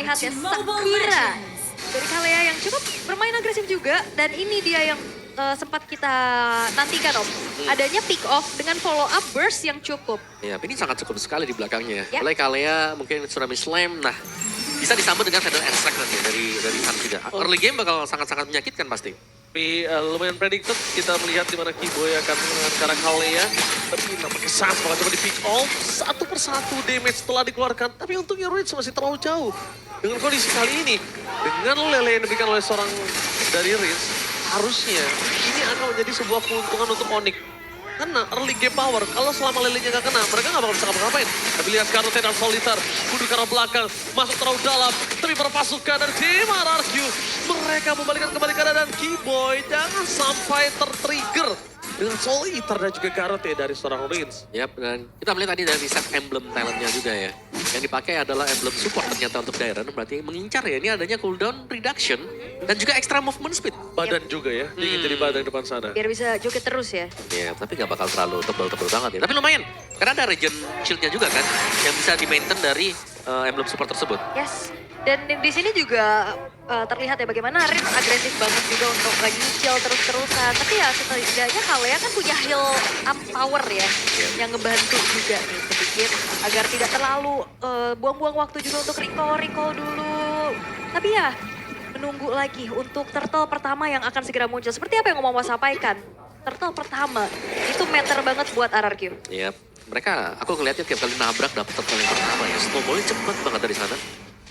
terlihat ya Sakura dari Kalea yang cukup bermain agresif juga. Dan ini dia yang sempat kita nantikan Om. Adanya pick off dengan follow up burst yang cukup. Ya, ini sangat cukup sekali di belakangnya. Yep. Mulai Kalea, mungkin Tsunami Slam. Nah, bisa disambut dengan Feather Extract nanti dari Sun juga. Early game bakal sangat-sangat menyakitkan pasti. Tapi lumayan predicted, kita melihat di mana Keyboy akan menggunakan cara Kalea. Tapi nampaknya sangat bakal coba di pick off. Satu persatu damage telah dikeluarkan. Tapi untungnya Rich masih terlalu jauh. Dengan kondisi kali ini, dengan lele yang diberikan oleh seorang dari Rich, harusnya ini akan menjadi sebuah keuntungan untuk Onyx. Karena early game power, kalau selama lelenya gak kena, mereka gak bakal bisa ngapa-ngapain. Tapi lihat Karate dan Solitaire, mundur ke arah belakang, masuk terlalu dalam. Tapi berpasukan dari tim RRQ, mereka membalikan kembali keadaan Keyboy. Jangan sampai tertrigger dengan Solitaire dan juga Karate dari seorang Rins. Yap, dan kita melihat tadi dari set emblem talentnya juga ya. Yang dipakai adalah emblem support ternyata untuk Dairon, berarti mengincar ya. Ini adanya cooldown reduction dan juga extra movement speed. Badan juga ya, ingin jadi badan di depan sana. Biar bisa joget terus ya. Ya, tapi gak bakal terlalu tebal-tebal banget ya. Tapi lumayan, karena ada regen shieldnya juga kan, yang bisa di-maintain dari emblem support tersebut. Yes. Dan di sini juga terlihat ya bagaimana Rins agresif banget juga untuk lagi kill terus-terusan. Tapi ya setidaknya Kalea kan punya heal up power ya. Yang ngebantu juga nih sedikit. Agar tidak terlalu buang-buang waktu juga untuk recall dulu. Tapi ya menunggu lagi untuk turtle pertama yang akan segera muncul. Seperti apa yang mau sampaikan. Turtle pertama itu matter banget buat RRQ. Yap, mereka aku ngeliatnya tiap kali nabrak dapet turtle yang pertama ya. Snowballnya cepet banget dari sana.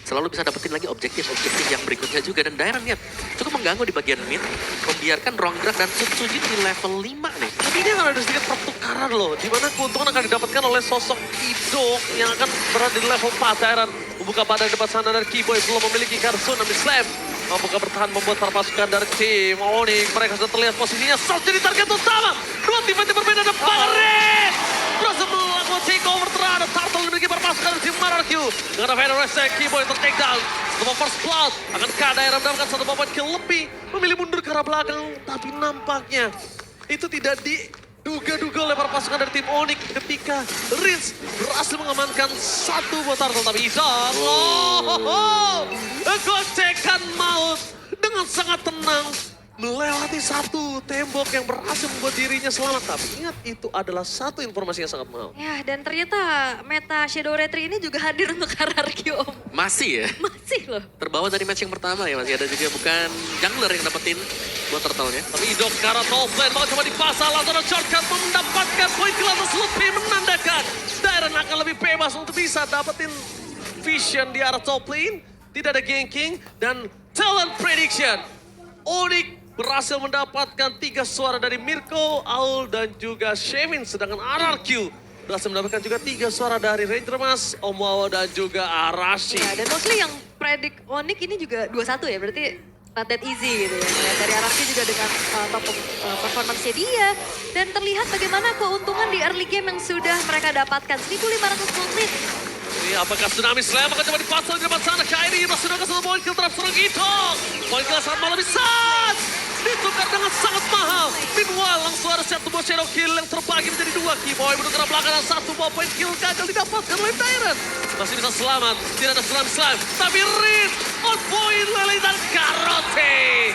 Selalu bisa dapetin lagi objektif-objektif yang berikutnya juga. Dan Dairon lihat, cukup mengganggu di bagian mid. Membiarkan Ronggrak dan Sutsujin di level 5 nih. Tapi ini akan ada sedikit pertukaran loh, di mana keuntungan akan didapatkan oleh sosok Idok yang akan berada di level 4. Dairon membuka badan depan sana dari Keyboy, belum memiliki Karsun dan Slam. Mampukah bertahan membuat para pasukan dari tim Onyx. Mereka sudah terlihat posisinya South jadi target utama. Dua tim yang berbeda dan Red berhasil melakukan takeover terhadap Turtle memiliki para pasukan dari tim RRQ. Dengan Feather Extract, Keyboy ter-take down. Setelah first blood, akankah Dairon mendapatkan satu poin kill lebih. Memilih mundur ke arah belakang, tapi nampaknya itu tidak diduga-duga oleh para pasukan dari tim Onyx ketika Rins berhasil mengamankan satu buat Turtle. Tapi Idol, gocekan maut dengan sangat tenang melewati satu tembok yang berhasil membuat dirinya selamat. Tapi ingat, itu adalah satu informasi yang sangat mahal. Ya dan ternyata meta Shadow Retry ini juga hadir untuk RRQ Om. Masih ya? Masih loh. Terbawa dari match yang pertama ya, masih ada juga bukan jungler yang dapetin buat turtle-nya. Tapi Idok ke arah top lane, mau coba dipasang langsung ada shortcut mendapatkan poin kill atas Lutfi, menandakan Dairon akan lebih bebas untuk bisa dapetin vision di arah top lane. Tidak ada ganking dan talent prediction. Onyx berhasil mendapatkan 3 suara dari Mirko, Aul, dan juga Shevin. Sedangkan RRQ berhasil mendapatkan juga 3 suara dari Ranger Mas, Omawa, dan juga Arashi. Ya, dan mostly yang predik Onyx ini juga 2-1 ya, berarti not that easy gitu ya. Ya dari RRQ juga dengan top performance-nya dia. Dan terlihat bagaimana keuntungan di early game yang sudah mereka dapatkan. 1.500 gold lead. Ini apakah Tsunami Slam akan coba dipasang di depan sana? Kairi berhasil mendapatkan satu poin kill terhadap seorang Idok. Poin kill sangat malah bisa ditukar dengan sangat mahal. Meanwhile langsung ada satu buah shadow kill yang terbagi menjadi 2. Keyboy menukar belakang dan satu buah poin kill gagal didapatkan oleh Dairon. Masih bisa selamat, tidak ada Slam. Tapi Rin on point Lele dan Karate.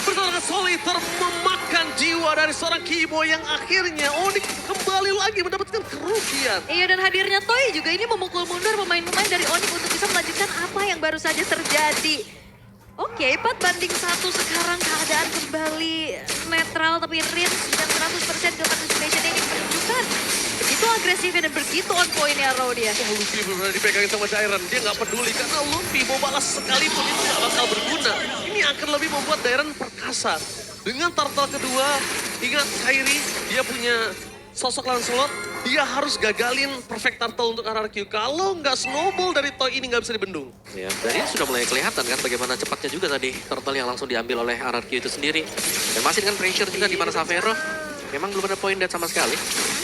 Bersama dengan Solitaire memakan jiwa dari seorang Keyboy yang akhirnya Onyx kembali lagi mendapatkan kerugian. Iya dan hadirnya Toy juga ini memukul mundur pemain-pemain dari Onyx untuk bisa melanjutkan apa yang baru saja terjadi. Oke, 4-1 sekarang keadaan kembali netral, tapi Rins dengan 100% ke participation ini menunjukkan begitu agresifnya dan begitu on point-nya Raw dia. Luffy benar-benar dipegangin sama Dairon. Dia nggak peduli karena Luffy mau balas sekalipun itu nggak bakal berguna. Ini akan lebih membuat Dairon perkasa. Dengan turtle kedua, ingat Kairi, dia punya sosok Lancelot. Dia harus gagalin perfect turtle untuk RRQ. Kalau nggak snowball dari Toy ini nggak bisa dibendung. Ya, dari ini sudah mulai kelihatan kan bagaimana cepatnya juga tadi turtle yang langsung diambil oleh RRQ itu sendiri. Dan masih dengan pressure juga di mana Savero. Memang belum ada poin dead sama sekali.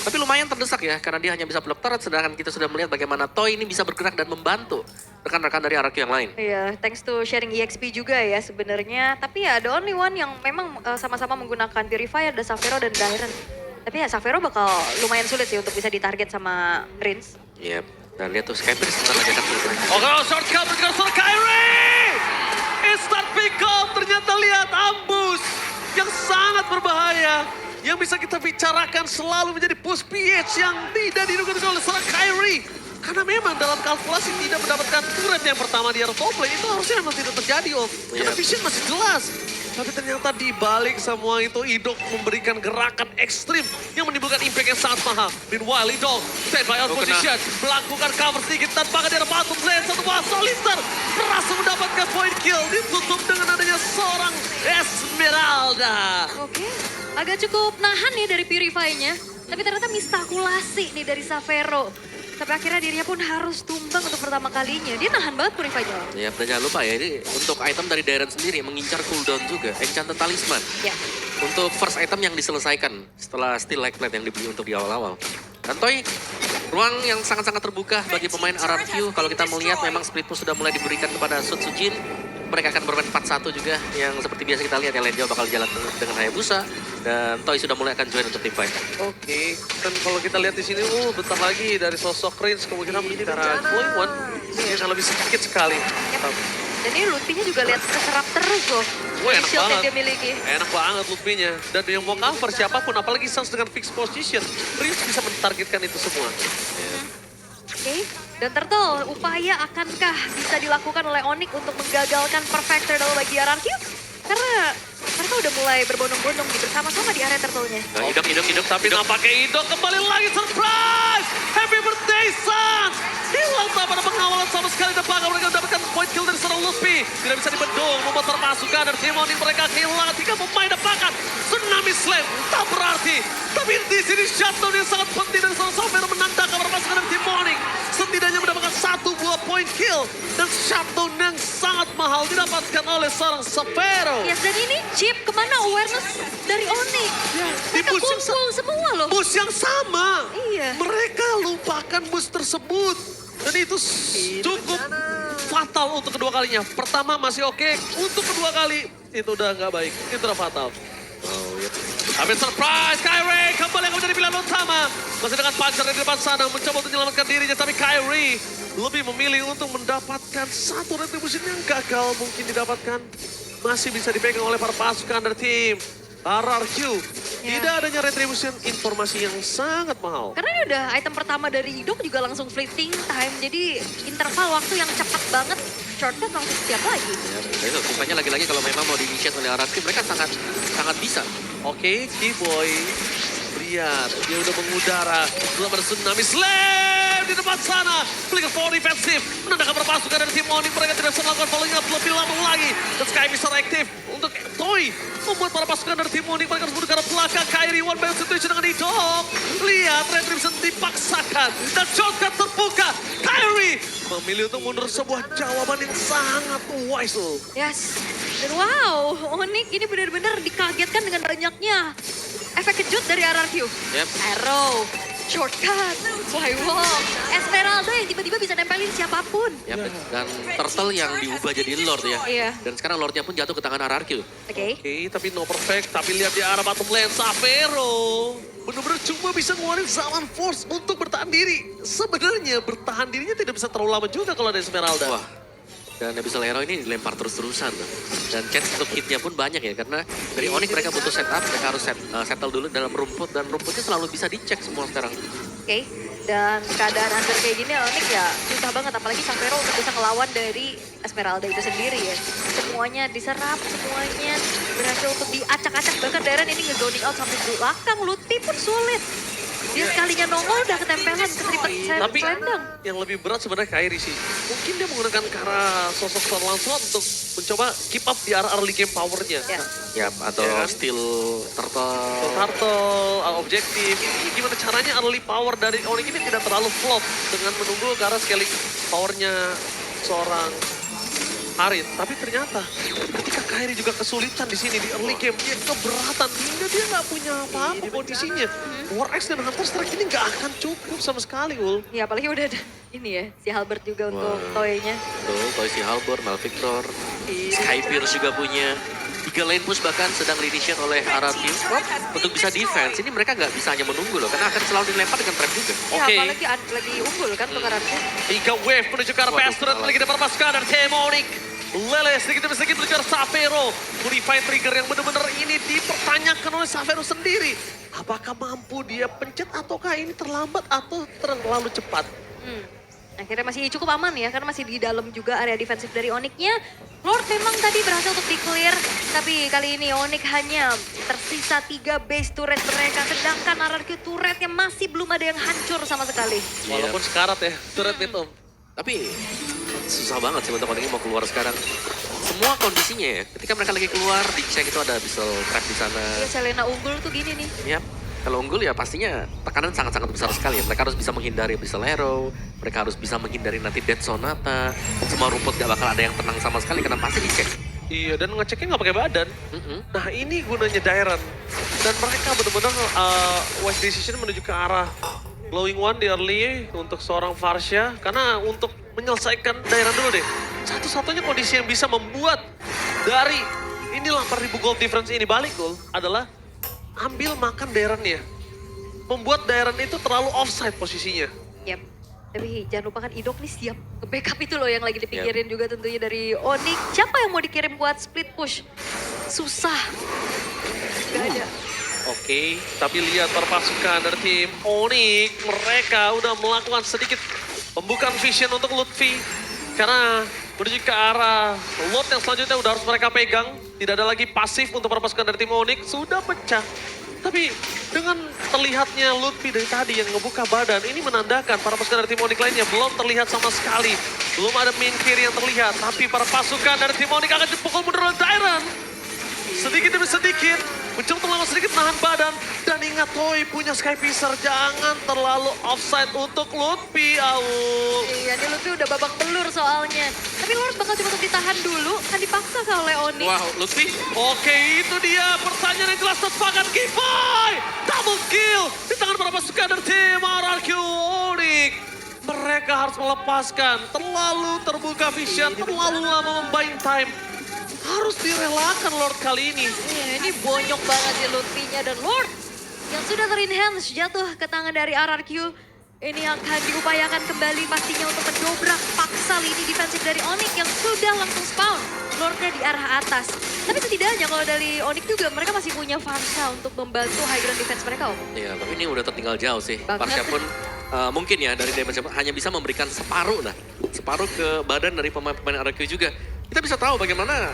Tapi lumayan terdesak ya, karena dia hanya bisa blok turret. Sedangkan kita sudah melihat bagaimana Toy ini bisa bergerak dan membantu rekan-rekan dari RRQ yang lain. Iya, thanks to sharing EXP juga ya sebenarnya. Tapi ya the only one yang memang sama-sama menggunakan Purifier, ada Savero dan Dairon. Tapi ya Savero bakal lumayan sulit sih untuk bisa ditarget sama Rins. Yep. Dan lihat tuh Skyper sebentar lagi akan turun. Oke, shortcut bergerak sama Kairi! sangat berbahaya. Yang bisa kita bicarakan selalu menjadi push PH yang tidak diduga-duga oleh seorang Kyrie. Karena memang dalam kalkulasi tidak mendapatkan turret yang pertama di area top lane itu harusnya memang tidak terjadi, Om. Karena Iya. vision masih jelas. Tapi ternyata di balik semua itu Idok memberikan gerakan ekstrim yang menimbulkan impact yang sangat mahal. Meanwhile Idok stand by out Oh, kena. position, melakukan cover sedikit tanpa di arah bottom lane. Satu buah Solister berhasil mendapatkan point kill, ditutup dengan adanya seorang Esmeralda. Oke, agak cukup nahan nih dari Purify-nya. Tapi ternyata miskalkulasi nih dari Savero. Sampai akhirnya dirinya pun harus tumbang untuk pertama kalinya. Dia nahan banget Purify-nya. Ya, dan jangan lupa ya, ini untuk item dari Darren sendiri mengincar cooldown juga. Enchanted Talisman. Ya, Untuk first item yang diselesaikan setelah Steel Light Plate yang dibeli untuk di awal-awal. Dan Toy, ruang yang sangat-sangat terbuka bagi pemain RRQ. Kalau kita melihat memang split push sudah mulai diberikan kepada Sud Sujin. Mereka akan bermain 4-1 juga yang seperti biasa kita lihat yang Lenjo bakal jalan dengan Hayabusa. Dan Toy sudah mulai akan join untuk tim fight. Oke, dan kalau kita lihat di sini, bentar lagi dari sosok Reigns kemungkinan menjadi arah Glowing One. Ini akan lebih sedikit sekali. dan ini Lutfinya juga lihat keserap terus loh. Wah, enak Shield yang banget. dia miliki. Enak banget Lutfinya. Dan yang mau cover siapapun, apalagi Sans dengan fixed position, Reigns bisa mentargetkan itu semua. Oke, dan Turtle, upaya akankah bisa dilakukan oleh Onyx untuk menggagalkan perfect turtle bagi RRQ? Karena mereka udah mulai berbondong-bondong nih bersama-sama di area turtle-nya. Nah, idok. Tapi nampaknya Idok kembali lagi surprise! Happy birthday Sans! Hilang tanpa ada pengawalan sama sekali dan bahkan mereka mendapatkan point kill dari seorang Lutfi. Tidak bisa dibendung, membuat terpasukan dari tim Onyx mereka kehilangan 3 pemain depan. Tsunami Slam, tak berarti. Tapi di sini shutdown yang sangat penting dari seorang Savero menantang pasukan dari tim Onyx. Setidaknya mendapatkan 1 buah point kill dan shutdown yang sangat mahal didapatkan oleh seorang Savero. Yes, dan ini chip kemana awareness dari Onyx? Di Mereka push yang kumpul semua loh. bus yang sama. Iya. Mereka lupakan bus tersebut. Dan itu cukup fatal untuk kedua kalinya. Pertama masih oke, untuk kedua kali itu udah nggak baik. Itu udah fatal. Oh, ya. Tapi surprise, Kyrie kembali yang menjadi pilihan utama. Masih dengan Panzer di depan sana, mencoba untuk menyelamatkan dirinya. Tapi Kyrie lebih memilih untuk mendapatkan satu retribution yang gagal mungkin didapatkan. Masih bisa dipegang oleh para pasukan dari tim RRQ. Ya. Tidak adanya retribution, informasi yang sangat mahal. Karena ini udah item pertama dari Idok juga langsung fleeting time. Jadi interval waktu yang cepat banget. Shortcut langsung siap lagi. Ya, itu rupanya lagi-lagi kalau memang mau di-initiate oleh RRQ, mereka sangat bisa. Oke, Keyboy. Lihat, dia udah mengudara. Belum ada Tsunami Slam di depan sana. Flicker for defensif. Menandangkan perpasukan dari tim Onyx. Mereka tidak bisa melakukan following up lebih lama lagi. Dan Sky Mister aktif untuk Toy. Membuat para pasukan dari tim Onyx. Mereka harus mundur ke arah belakang. Kyrie one man situation dengan Idok. Lihat, Retribution dipaksakan. Dan shortcut terbuka. Kyrie memilih untuk mundur sebuah jawaban yang sangat wise loh. Yes. Dan wow, Onyx ini benar-benar dikagetkan dengan banyaknya efek kejut dari RRQ. Yep. Arrow, shortcut, skywalk, Esmeralda yang tiba-tiba bisa nempelin siapapun. Ya, dan Turtle yang diubah jadi Lord ya. Iya. Dan sekarang Lordnya pun jatuh ke tangan RRQ. Oke. Oke, tapi no perfect. Tapi lihat di arah bottom lane, Savero benar-benar cuma bisa ngeluarin Zaman Force untuk bertahan diri. Sebenarnya bertahan dirinya tidak bisa terlalu lama juga kalau ada Esmeralda. Wah. Dan Abyssal Hero ini dilempar terus-terusan tuh. Dan chance untuk hitnya pun banyak ya. Karena dari Onyx mereka butuh setup, mereka harus settle dulu dalam rumput. Dan rumputnya selalu bisa dicek semua sekarang. Oke. Dan keadaan under kayak gini Onyx ya susah banget. Apalagi Savero untuk bisa ngelawan dari Esmeralda itu sendiri ya. Semuanya diserap, semuanya berhasil untuk diacak-acak. Bahkan Darren ini nge-zoning out sampai belakang. Lutfi pun sulit. Dia sekalinya nongol udah ketempelan ke tripod Tapi selendang. yang lebih berat sebenarnya Kyrie sih. Mungkin dia menggunakan ke arah sosok Sir Lancelot untuk mencoba keep up di arah early game powernya. Ya. Ya, atau Ya kan? Steel Turtle. Turtle, objektif. Ini gimana caranya early power dari Onyx ini tidak terlalu flop dengan menunggu ke arah scaling powernya seorang Harit. Tapi ternyata ketika Kyrie juga kesulitan di sini di early game, dia keberatan hingga dia nggak punya apa-apa kondisinya. War Axe dan Hunter Strike ini nggak akan cukup sama sekali, Ul. Ya apalagi udah ada ini ya, si Halbert juga untuk Wah. toynya. Tuh, Toy si Halbor, Malvictor, Skypierce juga punya. 3 lane push bahkan sedang diinitiate oleh RRQ untuk bisa defense. Ini mereka nggak bisa hanya menunggu loh, karena akan selalu dilempar dengan trap juga. Ya Oke. apalagi lagi unggul kan untuk RRQ. 3 wave menuju ke arah Waduh, Pastoret salah. lagi dapat pasukan dari tim Onyx. Lele sedikit demi sedikit mengejar Xavero. Purify trigger yang benar-benar ini dipertanyakan oleh Xavero sendiri. Apakah mampu dia pencet ataukah ini terlambat atau terlalu cepat? Akhirnya masih cukup aman ya, karena masih di dalam juga area defensif dari Onyx-nya. Lord memang tadi berhasil untuk di-clear, tapi kali ini Onyx hanya tersisa 3 base turret mereka, sedangkan RRQ turretnya masih belum ada yang hancur sama sekali. Walaupun sekarat ya, turret mid Om. Tapi susah banget sih untuk Onyx mau keluar sekarang. Semua kondisinya ya, ketika mereka lagi keluar, dicek itu ada Abyssal Trap di sana. Iya, Selena unggul tuh gini nih. Yap. Kalau unggul ya pastinya tekanan sangat-sangat besar sekali ya. Mereka harus bisa menghindari Abyssal Arrow, mereka harus bisa menghindari nanti Dead Sonata. Semua rumput gak bakal ada yang tenang sama sekali karena pasti dicek. Iya, dan ngeceknya nggak pakai badan. Nah ini gunanya Dairon. Dan mereka benar-benar wise decision menuju ke arah Glowing One di early untuk seorang Varsha. Karena untuk menyelesaikan Dairon dulu deh. Satu-satunya kondisi yang bisa membuat dari ini 8.000 gold difference ini balik gold adalah ambil makan Dairon-nya. Membuat Dairon itu terlalu offside posisinya. Yap. Tapi jangan lupakan Idok nih siap nge-backup itu loh yang lagi dipikirin juga tentunya dari Onyx. Siapa yang mau dikirim buat split push? Susah. Gak ada. Oke, tapi lihat para pasukan dari tim Onyx. Mereka udah melakukan sedikit pembukaan vision untuk Lutfi. Karena menuju ke arah Lord yang selanjutnya udah harus mereka pegang. Tidak ada lagi pasif untuk para pasukan dari tim Onyx. Sudah pecah. Tapi dengan terlihatnya Lutfi dari tadi yang ngebuka badan, ini menandakan para pasukan dari tim Onyx lainnya belum terlihat sama sekali. Belum ada main carry yang terlihat. Tapi para pasukan dari tim Onyx akan dipukul mundur oleh Dairon. Sedikit demi sedikit, mencoba terlalu sedikit menahan badan. Dan ingat Toy punya Sky Piercer, jangan terlalu offside untuk Lutfi, Aul. Iya, ini Lutfi udah babak belur soalnya. Tapi Lord bakal coba untuk ditahan dulu, kan dipaksa oleh Onyx. Wow, Lutfi. Oke, itu dia pertanyaan yang jelas terpakat Giveaway. Double kill di tangan para pasukan dari tim RRQ Onyx. Mereka harus melepaskan, terlalu terbuka vision, terlalu lama membind time. Harus direlakan Lord kali ini. Iya, ini bonyok banget ya Lutfi-nya dan Lord yang sudah ter-enhance jatuh ke tangan dari RRQ. Ini akan diupayakan kembali pastinya untuk mendobrak paksa lini defensif dari Onyx yang sudah langsung spawn. Lordnya di arah atas. Tapi setidaknya kalau dari Onyx juga mereka masih punya Varsha untuk membantu high ground defense mereka, Om. Iya, tapi ini udah tertinggal jauh sih. Banget. Varsha pun mungkin ya dari damage hanya bisa memberikan separuh lah. Separuh ke badan dari pemain-pemain RRQ juga. Kita bisa tahu bagaimana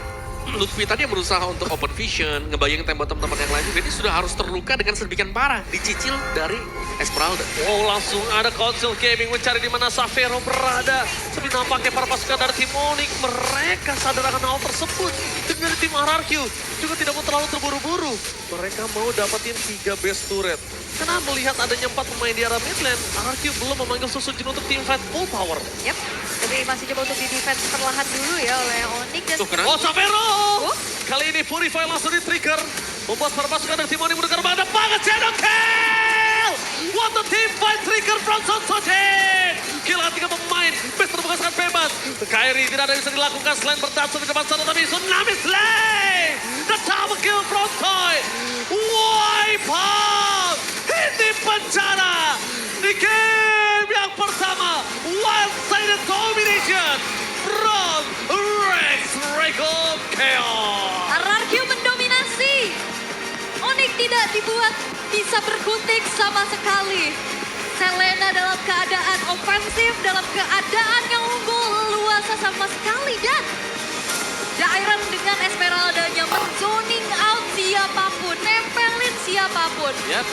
Lutfi tadi yang berusaha untuk open vision, ngebayangin tembak teman-teman yang lain juga, ini sudah harus terluka dengan sedemikian parah, dicicil dari Esmeralda. Wow, langsung ada Council Gaming mencari di mana Xavero berada. Tapi nampaknya para pasukan dari tim Onyx, mereka sadar akan hal tersebut. Dengan tim RRQ juga tidak mau terlalu terburu-buru. Mereka mau dapetin 3 base turret. Karena melihat adanya 4 pemain di arah mid lane, RRQ belum memanggil Susujin untuk team fight full power. Yap, tapi masih coba untuk di defense perlahan dulu ya oleh Onyx. Dan Tuh, kenapa? Oh, Xavero! Oh. Kali ini Purify langsung di-trigger. Membuat para pasukan dari tim Onyx mendengar pada banget Shadow Kill! What a team fight trigger from Susujin! Kehilangan 3 pemain, best terbuka sangat bebas. Kairi tidak ada yang bisa dilakukan selain berdansa di depan sana, tapi Tsunami Slay! The double kill from Toy! Wipe out! Ini penjara! Di game yang pertama, one-sided domination from Rex Regal Chaos! RRQ mendominasi. Onyx tidak dibuat bisa berkutik sama sekali. Selena dalam keadaan ofensif, dalam keadaan yang unggul luasa sama sekali. Dan Dairon dengan Esmeralda-nya menzoning out siapapun, nempelin siapapun. Yap.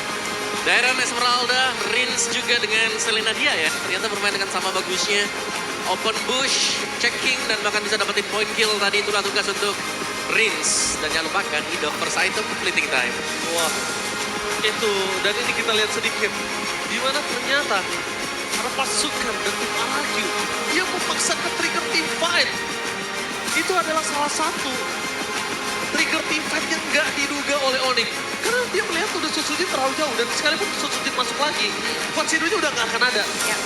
Dairon, Esmeralda, Rins juga dengan Selena dia ya. Ternyata bermain dengan sama bagusnya. Open bush, checking, dan bahkan bisa dapetin point kill. Tadi itulah tugas untuk Rins. Dan jangan lupakan, Idok first item fleeting time. Wah, itu. Dan ini kita lihat sedikit. Di mana ternyata para pasukan dan tim RRQ yang memaksa ke trigger team fight. Itu adalah salah satu trigger team fight yang nggak diduga oleh Onyx. Karena dia melihat udah Susujin terlalu jauh. Dan sekalipun Susujin masuk lagi, Quatsidonya udah nggak akan ada. Ya.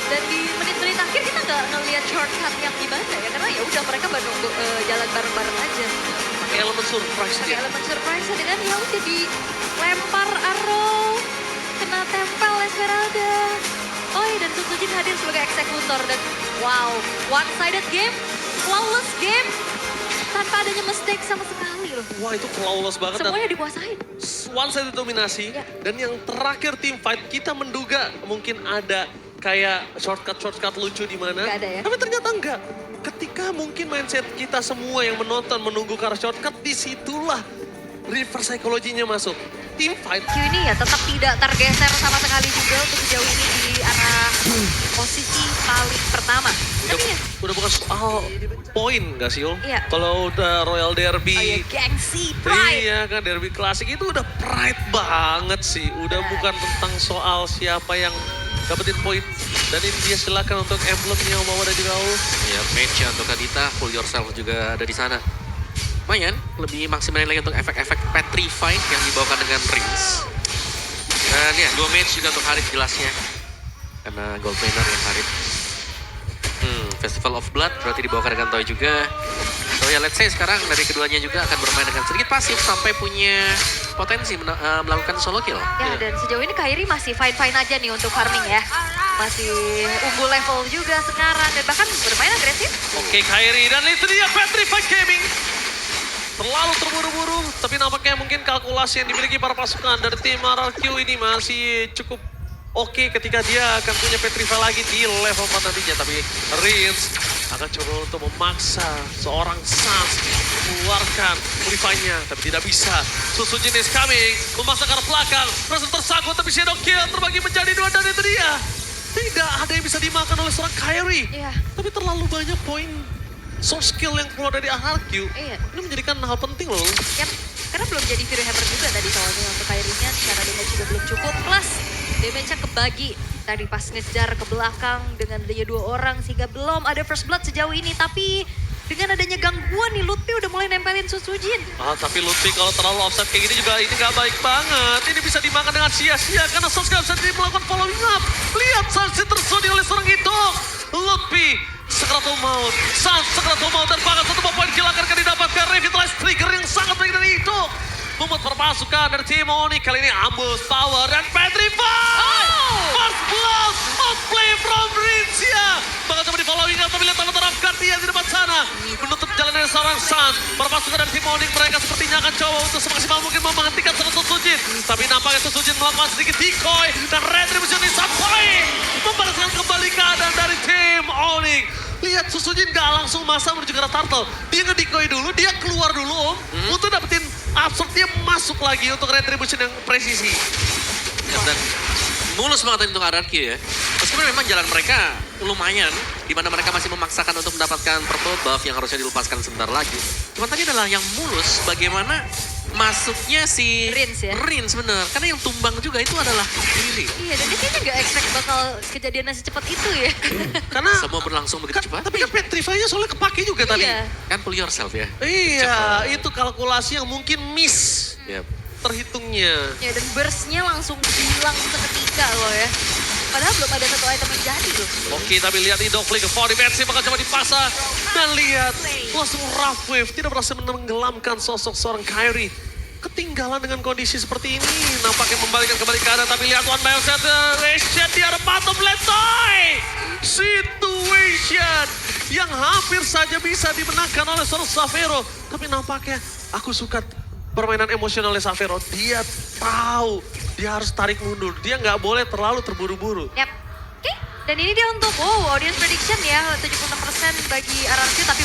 Dan di menit-menit akhir kita nggak ngelihat shortcut yang gimana ya, karena ya udah mereka jalan bareng-bareng aja. Pakai elemen surprise Pakai dia. elemen surprise dengan ya udah dilempar arrow, kena tempel Esmeralda. Oh iya, dan Susujin hadir sebagai eksekutor dan wow, one-sided game. Wow flawless game tanpa adanya mistake sama sekali loh. Wah itu flawless banget. Dan Semuanya dikuasain. one-sided dominasi. Ya. Dan yang terakhir team fight kita menduga mungkin ada kayak shortcut lucu di mana. Nggak ada ya? Tapi ternyata enggak. Ketika mungkin mindset kita semua yang menonton menunggu ke arah shortcut, disitulah reverse psychology-nya masuk. Team fight. Q ini ya tetap tidak tergeser sama sekali juga untuk sejauh ini di arah posisi paling pertama. Udah, Tapi ya, udah bukan soal poin gak sih, Ul? Iya. Kalau udah Royal Derby. oh ya gengsi, pride. Iya kan, derby klasik itu udah pride banget sih. Udah Nah. bukan tentang soal siapa yang dapetin poin. Dan ini dia silakan untuk emblemnya Omawa dan juga Ul. Ya, match untuk Kadita, Full Yourself juga ada di sana. Lumayan, lebih maksimalin lagi untuk efek-efek Petrified yang dibawakan dengan Rings. Dan ya, 2 match juga untuk Harith jelasnya. Karena gold laner yang Harith. Festival of Blood berarti dibawakan dengan Toy juga. So ya, let's say sekarang dari keduanya juga akan bermain dengan sedikit pasif sampai punya potensi melakukan solo kill. Ya, dan sejauh ini Kairi masih fine-fine aja nih untuk farming ya. Masih unggul level juga sekarang dan bahkan bermain agresif. Oke, Kairi dan itu dia Petrified Gaming. Terlalu terburu-buru, tapi nampaknya mungkin kalkulasi yang dimiliki para pasukan dari tim RRQ ini masih cukup oke ketika dia akan punya Petrify lagi di level 4 nantinya. Tapi Rins akan coba untuk memaksa seorang Sans mengeluarkan Purify-nya, tapi tidak bisa. Susu jenis coming, memaksa ke arah belakang, Rins tersangkut tapi Shadow Kill terbagi menjadi 2 dan itu dia. Tidak ada yang bisa dimakan oleh seorang Kairi. Iya. Tapi terlalu banyak poin source skill yang keluar dari RRQ. Iya. Ini menjadikan hal penting loh. Yap, karena belum jadi Fury Hammer juga tadi soalnya untuk Kairinya secara damage juga belum cukup. Plus damage-nya kebagi tadi pas ngejar ke belakang dengan adanya 2 orang sehingga belum ada first blood sejauh ini. Tapi dengan adanya gangguan nih Lutfi udah mulai nempelin Susujin. Tapi Lutfi kalau terlalu offset kayak gini juga ini gak baik banget. Ini bisa dimakan dengan sia-sia karena Sans gak bisa melakukan following up. Lihat Sans tersudi oleh seorang itu. Lutfi Sakratul Maut, Sans Sakratul Maut dan bahkan 1 poin kill akan didapatkan. Revitalize trigger yang sangat baik dari itu. Membuat perpasukan dari tim Onyx kali ini ambush power dan Petrify. First blood of play from Rinsia. Bahkan coba di following up tapi lihat teman-teman Guardian di depan sana. Menutup jalan dari seorang Sans. Perpasukan dari tim Onyx mereka sepertinya akan coba untuk semaksimal mungkin menghentikan seorang Susujin. Tapi nampaknya Susujin melakukan sedikit decoy dan retribution di sampai membalaskan kembali keadaan dari tim Onyx. Lihat Susujin gak langsung masa menuju ke arah turtle. Dia nge-decoy dulu, dia keluar dulu untuk dapetin absorb, dia masuk lagi untuk retribution yang presisi. Ya, dan mulus banget untuk RRQ ya. Meskipun memang jalan mereka lumayan, di mana mereka masih memaksakan untuk mendapatkan purple buff yang harusnya dilepaskan sebentar lagi. Cuman tadi adalah yang mulus bagaimana masuknya si Rins ya? Rins bener. Karena yang tumbang juga itu adalah diri. Iya, dan dia kayaknya gak expect bakal kejadiannya secepat itu ya. Karena Semua berlangsung begitu cepat. tapi kan Petrify-nya soalnya kepake juga tadi. Iya. Kan pull yourself ya. Iya, itu kalkulasi yang mungkin miss Yap. terhitungnya. Ya, dan burst-nya langsung hilang seketika loh ya. Padahal belum ada satu item yang jadi loh. Oke, tapi lihat ini Dog Flick 4 dimensi bakal coba dipasang. Dan lihat, langsung rough wave. Tidak berhasil menenggelamkan sosok seorang Kairi. Ketinggalan dengan kondisi seperti ini. Nampaknya membalikan kembali keadaan. Tapi lihat one by one situation di arah bottom left side. Situation yang hampir saja bisa dimenangkan oleh seorang Xavero. Tapi nampaknya aku suka permainan emosionalnya Xavero. Dia tahu dia harus tarik mundur. Dia nggak boleh terlalu terburu-buru. Yap. Oke, dan ini dia untuk audience prediction ya. 76% bagi RRQ, tapi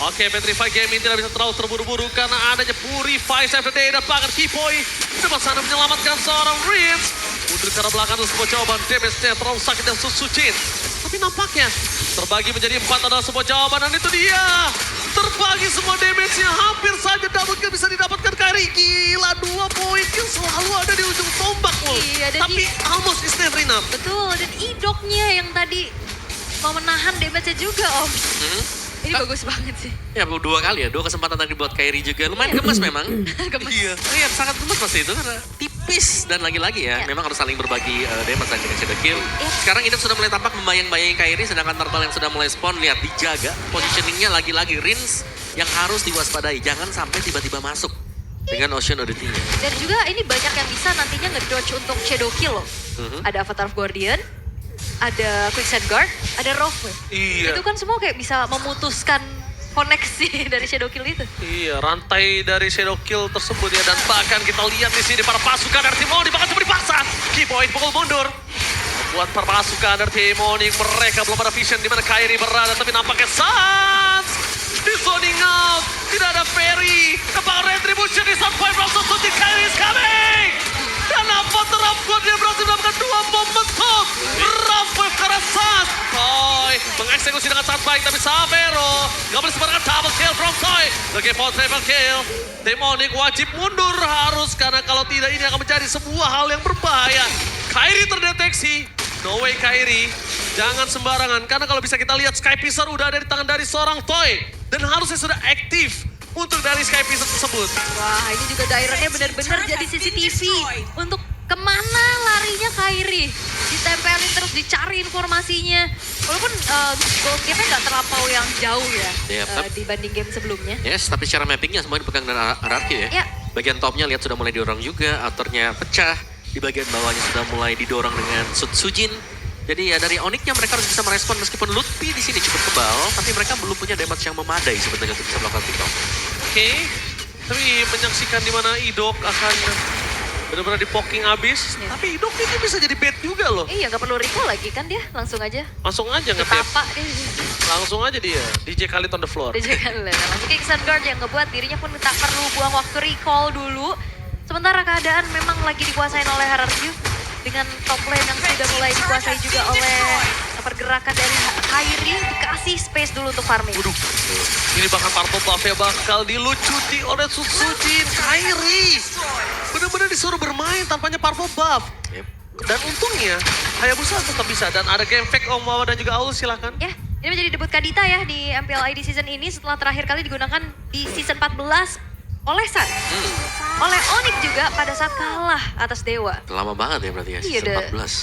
Oke, Petrify Gaming tidak bisa terlalu terburu-buru karena adanya Purify SFD dan bahkan Kipoi di depan sana menyelamatkan seorang Rins. Mundur ke arah belakang adalah sebuah jawaban, damage-nya terlalu sakit dan Susujin. Tapi nampaknya terbagi menjadi 4 adalah sebuah jawaban dan itu dia. Terbagi semua damage-nya hampir saja double kill bisa didapatkan Kairi. Gila, 2 poin kill selalu ada di ujung tombak loh. Iya, dan Tapi almost is never enough. betul, dan idoknya yang tadi mau menahan damage-nya juga Om. Ini bagus banget sih. Ya 2 kali ya, 2 kesempatan tadi buat Kairi juga. Lumayan gemes memang. Gemes. Iya, sangat gemes pasti itu karena tipis. Dan lagi-lagi ya, Ya. memang harus saling berbagi damage dengan Shadow Kill. Ya. Sekarang Idam sudah mulai tampak membayang-bayangi Kairi, sedangkan Turtle yang sudah mulai spawn, lihat dijaga. Positioningnya lagi-lagi Rins yang harus diwaspadai. Jangan sampai tiba-tiba masuk dengan Ocean Oddity-nya. Dan juga ini banyak yang bisa nantinya ngedodge untuk Shadow Kill loh. Ada Avatar of Guardian, ada Quicksand Guard, ada Rough Wave. Iya. Itu kan semua kayak bisa memutuskan koneksi dari Shadow Kill itu. Iya, rantai dari Shadow Kill tersebut ya. Dan bahkan kita lihat di sini para pasukan dari tim Onyx bahkan coba dipaksa. Keyboy pukul mundur. Buat para pasukan dari tim Onyx, mereka belum ada vision di mana Kairi berada. Tapi nampaknya Sans di zoning out. Tidak ada Ferry. Apakah Retribution di saat point from Suzuki, Kairi is coming. Dan apa terapkan dia berhasil mendapatkan 2 momentum. Ramput ke arah Sans. Toy mengeksekusi dengan sangat baik, tapi Savero gak boleh sembarangan double kill from Toy. Lagi for triple kill. Tim Onyx wajib mundur harus, karena kalau tidak ini akan menjadi sebuah hal yang berbahaya. Kairi terdeteksi. No way Kairi. Jangan sembarangan, karena kalau bisa kita lihat Sky Piercer udah ada di tangan dari seorang Toy. Dan harusnya sudah aktif untuk dari Sky Piercer tersebut. Wah, ini juga daerahnya benar-benar jadi CCTV. Untuk kemana larinya Kairi. Ditempelin terus, dicari informasinya. Walaupun goal game-nya nggak terlampau yang jauh ya Yep. dibanding game sebelumnya. Yes, tapi secara mappingnya semua dipegang dengan RRQ ya. Ya. Bagian topnya lihat sudah mulai didorong juga, outernya pecah. Di bagian bawahnya sudah mulai didorong dengan Sujin. Jadi ya dari Onyx-nya mereka harus bisa merespon meskipun Lutfi di sini cukup kebal, tapi mereka belum punya damage yang memadai sebetulnya untuk bisa melakukan pick off. Oke, tapi menyaksikan di mana Idok akan benar-benar di poking abis. Ya. Tapi Idok ini bisa jadi bait juga loh. Iya, nggak perlu recall lagi kan dia, langsung aja. Langsung aja ngetap. Tapak dia. Langsung aja dia. DJ Khalid on the floor. Dia jangan lah. Langsung King Sun Guard yang ngebuat dirinya pun tak perlu buang waktu recall dulu. Sementara keadaan memang lagi dikuasain oleh RRQ dengan top lane yang sudah mulai dikuasai juga oleh pergerakan dari Kairi, dikasih space dulu untuk farming. Waduh, ini bahkan Parto Buff-nya bakal dilucuti oleh Sujin. Kairi benar-benar disuruh bermain tanpanya Parvo Buff. Yep. Dan untungnya Hayabusa tetap bisa. Dan ada game fake Om Wawa dan juga Aul, silakan. Ya, ini menjadi debut Kadita ya di MPL ID season ini setelah terakhir kali digunakan di season 14 oleh Sun. Oleh Onyx juga pada saat kalah atas Dewa. Lama banget ya berarti ya, Iya, season dah. 14.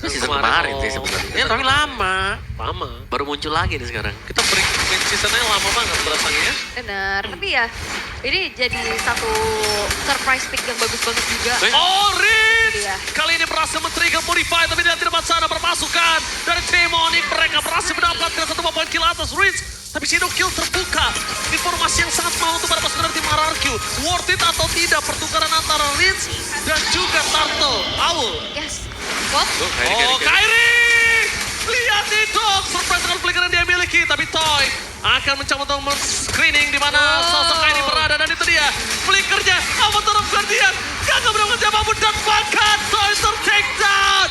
Season Kemarin, kemarin oh. sih sebenarnya. Ya tapi lama. Lama. Baru muncul lagi nih sekarang. Kita break main seasonnya lama banget berasanya ya. Benar, tapi ya ini jadi satu surprise pick yang bagus banget juga. Orange! Iya. Kali ini berhasil men-trigger Purify, tapi dia tidak sana berpasukan dari tim Onyx. Mereka berhasil mendapatkan 1 poin kill atas Ritz. Tapi Shadow Kill terbuka. Informasi yang sangat mahal untuk para pasukan dari tim RRQ. Worth it atau tidak pertukaran antara Ritz dan juga Turtle. Aul. Yes. Bob. Oh, Kairi! Lihat itu, surprise dengan flicker yang dia miliki. Tapi Toy akan mencoba untuk men-screening di mana sosok Kairi berada. Dan itu dia, flickernya, apa terap Guardian. Gak berapa siapapun dan bahkan Toy ter-take down.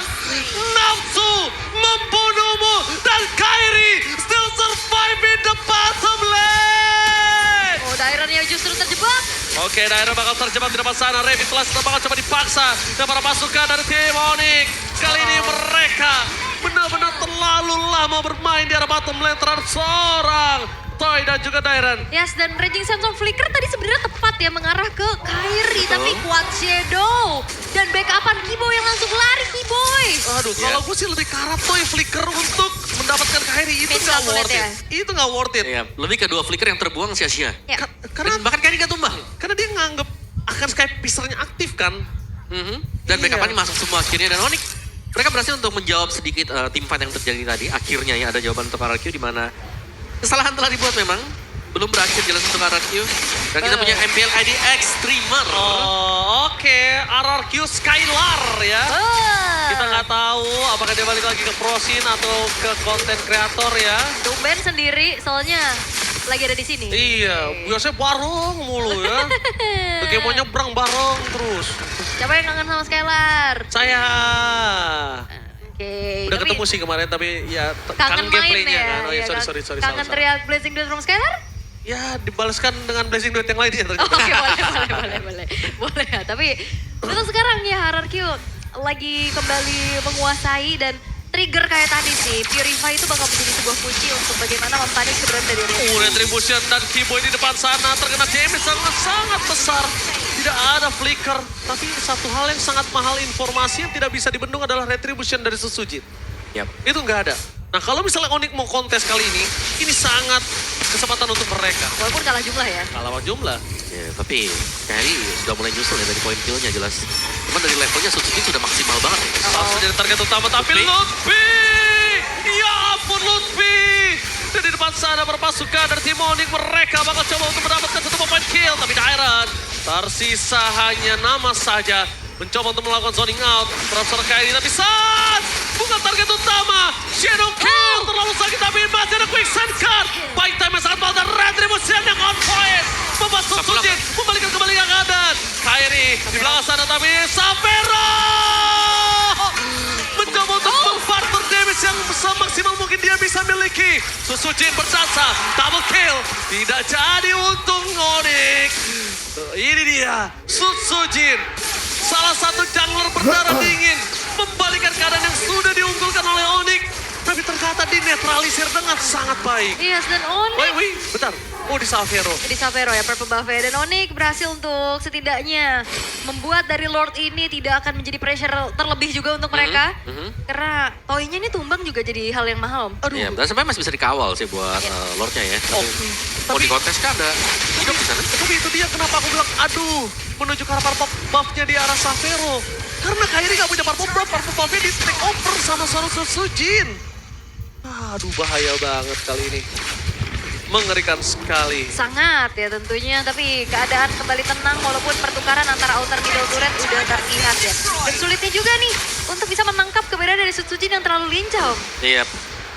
Nafsu membunuhmu dan Kairi still survive in the bottom lane. Oh, Dairon-nya justru terjebak. Oke, daerah bakal terjebak di depan sana. Revitalize bakal coba dipaksa. Dan para pasukan dari tim Onyx. Kali ini mereka benar-benar terlalu lama bermain di arah bottom lane terhadap seorang Toy dan juga Dairon. Yes, dan Raging Sands of Flicker tadi sebenarnya tepat ya mengarah ke Kairi. Tapi kuat Shadow. Dan backupan Keyboy yang langsung lari Keyboy. Aduh, kalau gue sih lebih ke arah Toy flicker untuk mendapatkan Kairi. Itu Main nggak calculate worth it. ya? Itu nggak worth it. Iya, lebih ke 2 flicker yang terbuang sia-sia. Ya. Karena Bahkan kayaknya gak tumbang. karena dia nganggep akan Sky Piercer-nya aktif kan. Dan Iya. backup-nya masuk semua akhirnya. Dan Onyx, mereka berhasil untuk menjawab sedikit team fight yang terjadi tadi. Akhirnya ya ada jawaban untuk RRQ di mana kesalahan telah dibuat memang. Belum berakhir jelas untuk RRQ. Dan kita punya MPL ID Extremer. Oh, oke. RRQ Skylar ya. Kita nggak tahu apakah dia balik lagi ke prosin atau ke konten kreator ya. Tumben sendiri soalnya lagi ada di sini. Iya, biasanya bareng mulu ya. Oke, mau nyebrang bareng terus. Siapa yang kangen sama Skylar? Saya Oke. udah tapi ketemu sih kemarin, tapi ya kangen main gameplaynya ya. kan. Oh iya, Iya, sorry. Kangen salah. teriak Blazing Dude from Skylar? Ya, dibalaskan dengan Blazing Dude yang lain ya ternyata. Oke, boleh. Boleh ya, tapi untuk sekarang ya RRQ lagi kembali menguasai dan trigger kayak tadi sih. Purify itu bakal menjadi sebuah kunci untuk bagaimana mempanis keberadaan dari Red. Retribution dan Keyboy di depan sana terkena damage sangat besar. Tidak ada flicker, tapi satu hal yang sangat mahal informasi yang tidak bisa dibendung adalah Retribution dari Susujin. Yap. Itu nggak ada. Nah kalau misalnya Onyx mau kontes kali ini sangat kesempatan untuk mereka. Walaupun kalah jumlah ya. Kalah jumlah. Ya, tapi Kairi sudah mulai nyusul ya dari poin killnya jelas. Cuman dari levelnya Suzuki sudah maksimal banget. Langsung jadi target utama, tapi Lutfi. Lutfi! Ya ampun Lutfi! Dan di depan sana para pasukan dari tim Onyx, mereka bakal coba untuk mendapatkan satu point kill. Tapi Dairon tersisa hanya nama saja. Mencoba untuk melakukan zoning out. Terhadap Kairi, tapi saat bukan target utama. Shadow kill, terlalu sakit tapi masih ada quicksand card. Baik time yang sangat mahal dan Retribution yang on point. Membuat Sujin membalikan kembali keadaan. Kairi di belakang sana tapi Xavero mencoba untuk mempartner damage yang semaksimal mungkin dia bisa miliki. Sujin berdansa, double kill. Tidak jadi untung Onyx. Ini dia, Sujin. Salah satu jungler berdarah dingin membalikan keadaan yang sudah diunggulkan oleh Onyx. Tapi ternyata dinetralisir dengan sangat baik. Yes, dan Onyx. Wait, bentar. Oh, di Xavero. Di Xavero ya, purple buff-nya. Dan Onyx berhasil untuk setidaknya membuat dari Lord ini tidak akan menjadi pressure terlebih juga untuk mereka. Karena toynya ini tumbang juga jadi hal yang mahal. Aduh. Iya, dan sebenarnya masih bisa dikawal sih buat Lordnya ya. Oh, Mau tapi di kontes kan ada hidup di sana. tapi itu dia kenapa aku bilang aduh menuju ke arah purple buff-nya di arah Xavero. Karena Kairi gak punya purple buff-nya di take over sama Sujin. Aduh, bahaya banget kali ini. Mengerikan sekali. Sangat ya tentunya, tapi keadaan kembali tenang walaupun pertukaran antara outer middle turret udah terlihat ya. Dan sulitnya juga nih untuk bisa menangkap keberadaan dari Sujin yang terlalu lincah. Iya.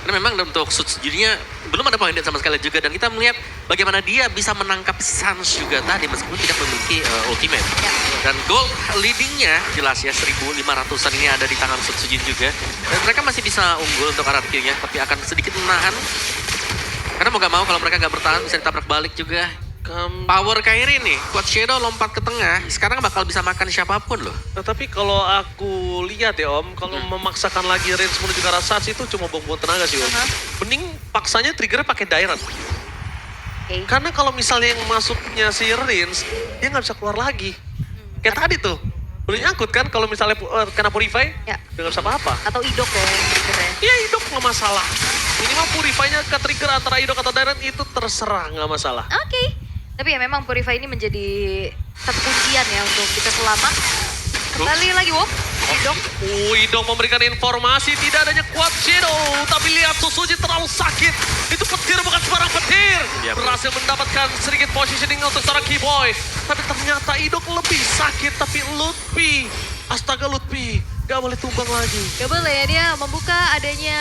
Karena memang untuk Sujinnya belum ada poin dead sama sekali juga. Dan kita melihat bagaimana dia bisa menangkap Sans juga tadi meskipun tidak memiliki ultimate. Ya. Dan gold leadingnya jelas ya 1.500an ini ada di tangan Sujin juga. Dan mereka masih bisa unggul untuk RRQ-nya tapi akan sedikit menahan. Karena mau gak mau kalau mereka gak bertahan bisa ditabrak balik juga. Power Kairi nih, kuat Shadow lompat ke tengah, sekarang bakal bisa makan siapapun loh. Nah, tapi kalau aku lihat ya Om, kalau memaksakan lagi range menuju ke arah Sans itu cuma buang-buang tenaga sih Om. Mending paksanya triggernya pakai Dairon. Oke. Karena kalau misalnya yang masuknya si Rins, dia nggak bisa keluar lagi. Kayak tadi tuh, boleh nyangkut kan kalau misalnya kena Purify, Ya. dia nggak bisa apa-apa. Atau idok ya yang triggernya. Iya, Idok nggak masalah. Minimal Purify-nya ke trigger antara Idok atau Dairon itu terserah, nggak masalah. Oke. Tapi ya memang Purify ini menjadi satu kuncian ya untuk bisa selamat. Kembali lagi Wok. Idok. Idok memberikan informasi tidak adanya kuat Shadow. Tapi lihat Sujin terlalu sakit. Itu petir bukan sembarang petir. Iya, Berhasil mendapatkan sedikit positioning untuk seorang Keyboy. Tapi ternyata Idok lebih sakit. Tapi Lutfi, astaga Lutfi, gak boleh tumbang lagi. Gak boleh ya, dia membuka adanya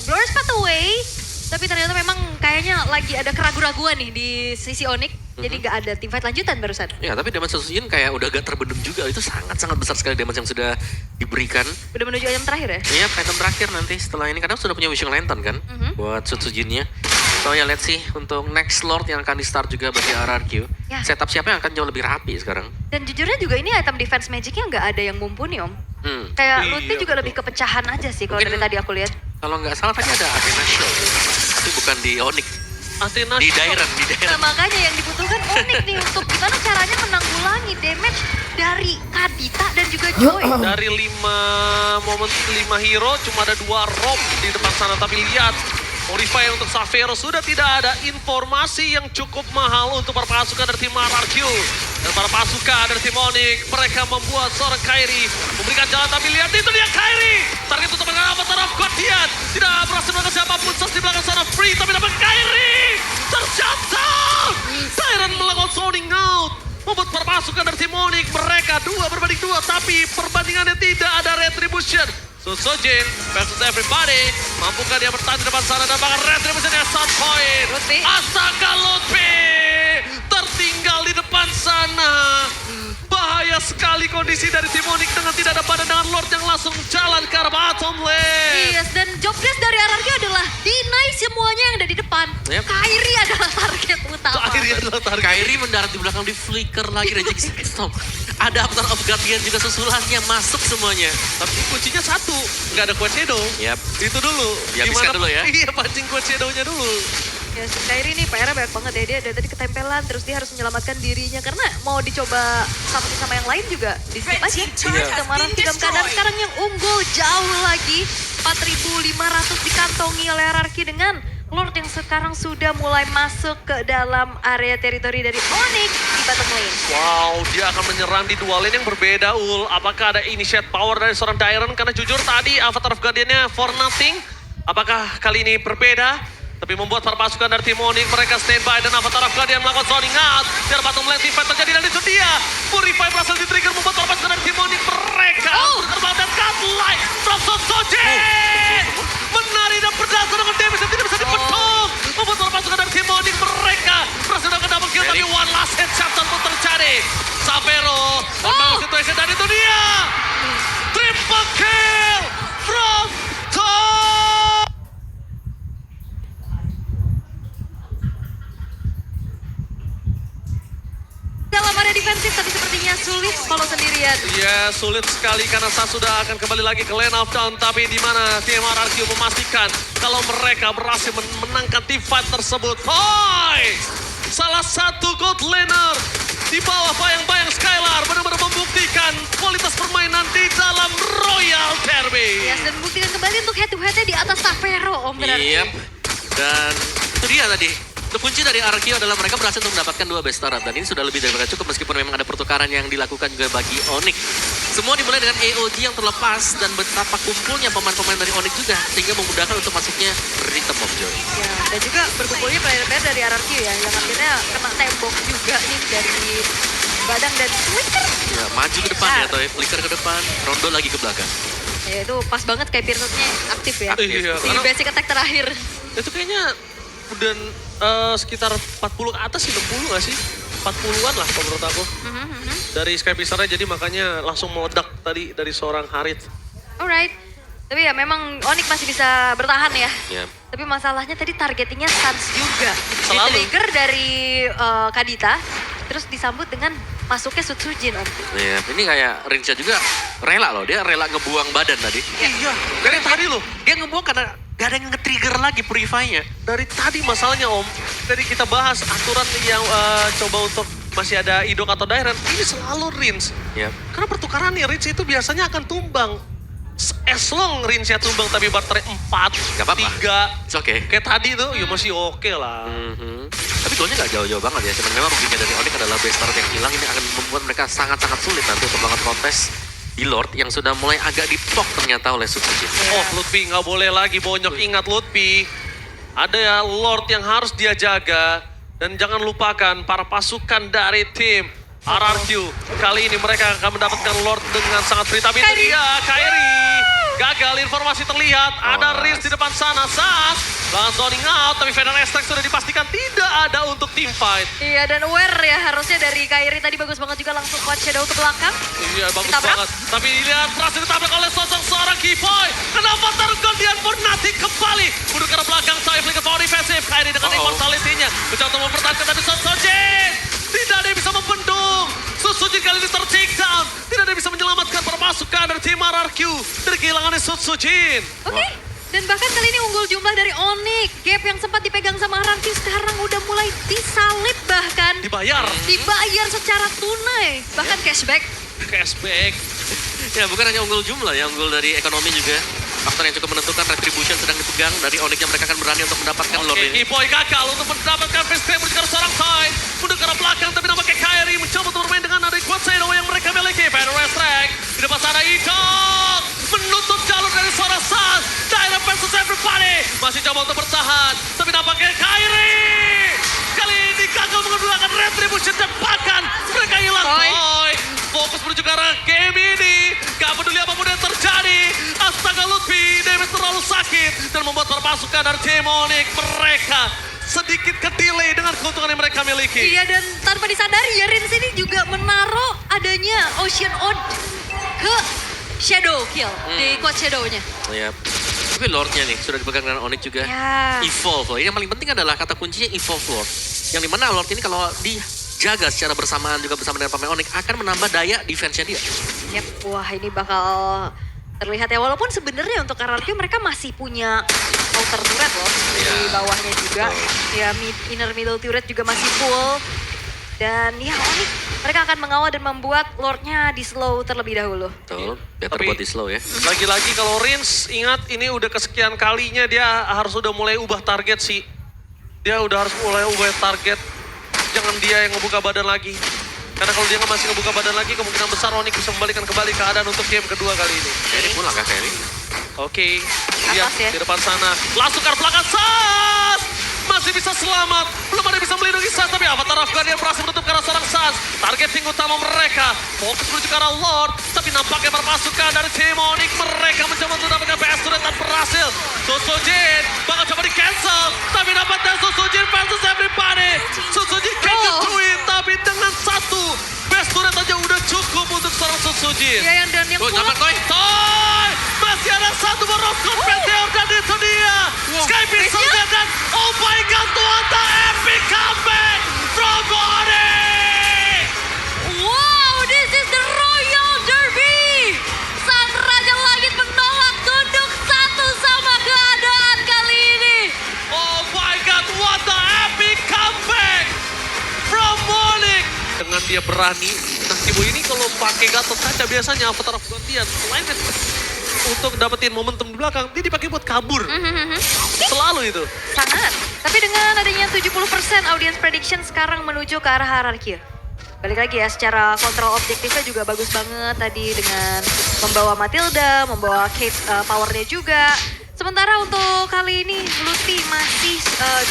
Glorious Pathway. Tapi ternyata memang kayaknya lagi ada keraguan-raguan nih di sisi Onyx. Jadi gak ada teamfight lanjutan barusan. Ya tapi damage Sujin kayak udah gak terbendung juga, itu sangat-sangat besar sekali damage yang sudah diberikan. Udah menuju item terakhir ya? Iya, item terakhir nanti setelah ini karena sudah punya Wishing Lantern kan buat Sujinnya. So ya let's see untuk next Lord yang akan di start juga bagi RRQ. Ya. Setup siapa yang akan jauh lebih rapi sekarang? Dan jujurnya juga ini item defense magicnya nggak ada yang mumpuni Om. Kayak Iya, Lutfi juga lebih ke pecahan aja sih kalau Mungkin- dari tadi aku lihat. Kalau nggak salah tadi ada Athena Shield, tapi bukan di Onyx, Athena di Dairon, di Nah Dairon. makanya yang dibutuhkan Onyx nih untuk gimana caranya menanggulangi damage dari Kadita dan juga Joy. dari 5 hero cuma ada 2 rob di depan sana. Tapi lihat, Purify untuk Xavero sudah tidak ada informasi yang cukup mahal untuk para pasukan dari tim RRQ. Dan para pasukan dari tim Onyx, mereka membuat seorang Kairi memberikan jalan. Tapi lihat itu dia Kairi. Target untuk mengenal Avatar of Guardian. Tidak berhasil melakukan siapapun. Sos di belakang sana free, tapi dapat Kairi. Terjatuh. Dairon melakukan zoning out. Membuat para pasukan dari tim Onyx, mereka 2-2, tapi perbandingannya tidak ada retribution. Sujin versus everybody. Mampukah dia bertahan di depan sana dan bahkan retribution yang sound point. Lutfi. Astaga Lutfi tertinggal di depan sana. Bahaya sekali kondisi dari tim Onyx dengan tidak ada badan dengan Lord yang langsung jalan ke arah bottom lane. Yes, dan job desk dari RRQ adalah deny semuanya yang ada di depan. Yep. Kairi adalah target utama. Kairi adalah target. Kairi mendarat di belakang di flicker lagi reject stop. Ada Avatar of Guardian juga susulannya masuk semuanya. Tapi kuncinya satu, nggak ada Quad Shadow. Yap. Itu dulu. Dihabiskan dulu ya. Iya, pancing Quad Shadow-nya dulu. Yes, Kairi ini PR-nya banyak banget ya. Dia dari tadi ketempelan, terus dia harus menyelamatkan dirinya. Karena mau dicoba sama yang lain juga di skip aja. Kemarin dalam keadaan sekarang yang unggul jauh lagi. 4.500 dikantongi oleh RRQ dengan Lord yang sekarang sudah mulai masuk ke dalam area teritori dari Onyx di bottom lane. Wow, dia akan menyerang di dua lane yang berbeda, Ul. Apakah ada initiate power dari seorang Dairon? Karena jujur tadi Avatar of Guardian-nya for nothing. Apakah kali ini berbeda? Tapi membuat para pasukan dari tim Onyx mereka standby dan Avatar of Guardian melakukan zoning out. Biar bottom lane team fight terjadi dan itu dia. Purify berhasil di-trigger membuat para pasukan dari tim Onyx mereka. Terbang dan godlike from Sojin. Menari dan berdasar dengan damage yang tidak bisa dibendung. Membuat para pasukan dari tim Onyx mereka berhasil melakukan double kill. Tapi one last headshot pun terjadi. Savero membangun situasi dan itu dia. Triple kill from top. Dalam area defensif tapi sepertinya sulit kalau sendirian. Ya, sulit sekali karena Sas sudah akan kembali lagi ke lane of down. Tapi di mana tim RRQ memastikan kalau mereka berhasil menangkan team fight tersebut. Hoi! Salah satu gold laner di bawah bayang-bayang Skylar benar-benar membuktikan kualitas permainan di dalam Royal Derby. Yes, dan buktikan kembali untuk head to headnya di atas Savero, Om berarti. Iya. Dan itu dia tadi. Kunci dari RRQ adalah mereka berhasil untuk mendapatkan 2 best start. Dan ini sudah lebih dari cukup meskipun memang ada pertukaran yang dilakukan juga bagi Onyx. Semua dimulai dengan AOG yang terlepas dan betapa kumpulnya pemain-pemain dari Onyx juga. Sehingga memudahkan untuk masuknya Rhythm of Joy. Ya, dan juga berkumpulnya player-player dari RRQ ya, yang akhirnya kena tembok juga nih dari Badang dan Flicker. Ya, maju ke depan ya, Toy. Flicker ke depan, Rondo lagi ke belakang. Ya itu pas banget kayak Pearsonnya aktif ya. Iya, Di basic attack terakhir. itu kayaknya udah sekitar 40 ke atas sih, 60 gak sih? 40-an lah kalau menurut aku. Dari Sky Pisarnya jadi makanya langsung meledak tadi dari seorang Harith. Alright. Tapi ya memang Onyx masih bisa bertahan ya. Ya. Tapi masalahnya tadi targetingnya Suns juga. Selalu. Di-trigger dari Kadita, terus disambut dengan masuknya Sutsujin, Om. Ya, ini kayak Rincha juga rela loh. Dia rela ngebuang badan tadi. Iya, dari tadi loh. Dia ngebuang karena gak ada yang nge-trigger lagi Purify-nya. Dari tadi masalahnya Om, dari kita bahas aturan yang coba untuk masih ada Idok atau Dairen, ini selalu Rins. Ya. Karena pertukaran nih, Rins itu biasanya akan tumbang. As long Rins ya tumbang, tapi baterai 4, Gak apa-apa. 3. It's okay. Kayak tadi tuh, ya masih oke lah. Tapi golnya gak jauh-jauh banget ya. Cuman memang ruginya dari Onyx adalah base start yang hilang. Ini akan membuat mereka sangat-sangat sulit nanti untuk melakukan kontes di Lord yang sudah mulai agak dipok ternyata oleh Sutsujin. Oh, Lutfi nggak boleh lagi bonyok. Ingat Lutfi, ada ya Lord yang harus dia jaga. Dan jangan lupakan para pasukan dari tim RRQ. Kali ini mereka akan mendapatkan Lord dengan sangat free. Tapi itu dia, Kairi. Gagal, informasi terlihat. Ada Riz di depan sana. Sas, langsung zoning out. Tapi Fener Extract sudah dipastikan tidak ada untuk team fight. Iya, dan aware ya harusnya dari Kairi tadi bagus banget juga langsung quad shadow ke belakang. Iya, bagus Ditabrak. banget. Tapi dilihat berhasil ditabrak oleh sosok seorang Kiboy. Kenapa Targondian pun nanti kembali. Mundur ke arah belakang, saya flicker power defensive. Kairi dengan immortality-nya. Mencoba untuk mempertahankan tapi Sojin. Tidak ada yang bisa membendung. Sutsujin kali ini ter-take down. Tidak ada yang bisa menyelamatkan para pasukan dari tim RRQ. Dari kehilangannya Sutsujin. Oke. Dan bahkan kali ini unggul jumlah dari Onyx. Gap yang sempat dipegang sama RRQ sekarang udah mulai disalip bahkan. Dibayar. Dibayar secara tunai. Bahkan cashback. Cashback. Ya bukan hanya unggul jumlah ya, unggul dari ekonomi juga. Faktor yang cukup menentukan, Retribution sedang dipegang. Dari Onyx yang mereka akan berani untuk mendapatkan Lord ini. Kiboy gagal untuk mendapatkan face grab menuju ke seorang side. Mundur ke arah belakang tapi nampaknya Kairi mencoba untuk bermain dengan ada quad shadow yang mereka miliki. Fener Extract. Di depan sana Idok. Menutup jalur dari seorang Sas. Direct versus everybody. Masih coba untuk bertahan. Tapi nampaknya Kairi. Kali ini gagal menggunakan Retribution dan bahkan mereka hilang. Boy. Fokus menuju ke arah game ini. Gak peduli apapun yang terjadi. Astaga Lutfi, damage terlalu sakit. Dan membuat para pasukan dari tim Onyx mereka sedikit ke-delay dengan keuntungan yang mereka miliki. Iya, dan tanpa disadari ya Rins ini juga menaruh adanya Ocean Ode ke Shadow Kill di quad shadow-nya. Ya. Tapi Lordnya nih sudah dipegang dengan Onyx juga. Ya. Evolve loh. Yang paling penting adalah kata kuncinya Evolve Lord. Yang dimana Lord ini kalau dijaga secara bersamaan juga bersama dengan pemain Onyx akan menambah daya defense-nya dia. Yep, wah ini bakal terlihat ya. Walaupun sebenarnya untuk RRQ mereka masih punya outer turret loh di bawahnya juga. Ya inner middle turret juga masih full. Dan ya Onyx mereka akan mengawal dan membuat Lordnya di slow terlebih dahulu. Betul. Better Tapi- buat di slow ya. Lagi-lagi kalau Rins, ingat ini udah kesekian kalinya dia harus udah mulai ubah target sih. Dia udah harus mulai ubah target. Jangan dia yang ngebuka badan lagi. Karena kalau dia masih ngebuka badan lagi, kemungkinan besar Onyx bisa membalikan kembali keadaan untuk game kedua kali ini. Ini pulang kah Ferry? Oke, lihat Atas ya. di depan sana. Langsung ke arah belakang, Sas! masih bisa selamat. Belum ada yang bisa melindungi Sans, tapi Avatar Afghanian berhasil menutup ke arah seorang Sans. Targeting utama mereka, fokus menuju ke arah Lord. Tapi nampaknya perpasukan dari tim Onyx, mereka mencoba untuk mendapatkan PS turret dan berhasil. Susujin bakal coba di cancel, tapi dapatnya Susujin versus everybody. Susujin can do it, tapi dengan satu PS turret aja udah cukup untuk seorang Susujin. Ya yang dan yang Tuh, pull dapat up. Toy. Toy! Masih ada satu Meteor Meteor dan itu dia. Sky Pixelnya dan oh my god, what the epic comeback from Onyx! Wow, this is the Royal Derby. Sang Raja Langit menolak tunduk satu sama keadaan kali ini. Oh my god, what the epic comeback from Onyx! Dengan dia berani, nah Kibo ini kalau pakai Gatot Kaca biasanya Avatar Afghanian selain untuk dapetin momentum di belakang, dia dipakai buat kabur. Selalu itu. Sangat. Tapi dengan adanya 70% audience prediction sekarang menuju ke arah hierarki. Balik lagi ya, secara kontrol objektifnya juga bagus banget tadi dengan membawa Matilda, membawa Kate powernya juga. Sementara untuk kali ini Lutfi masih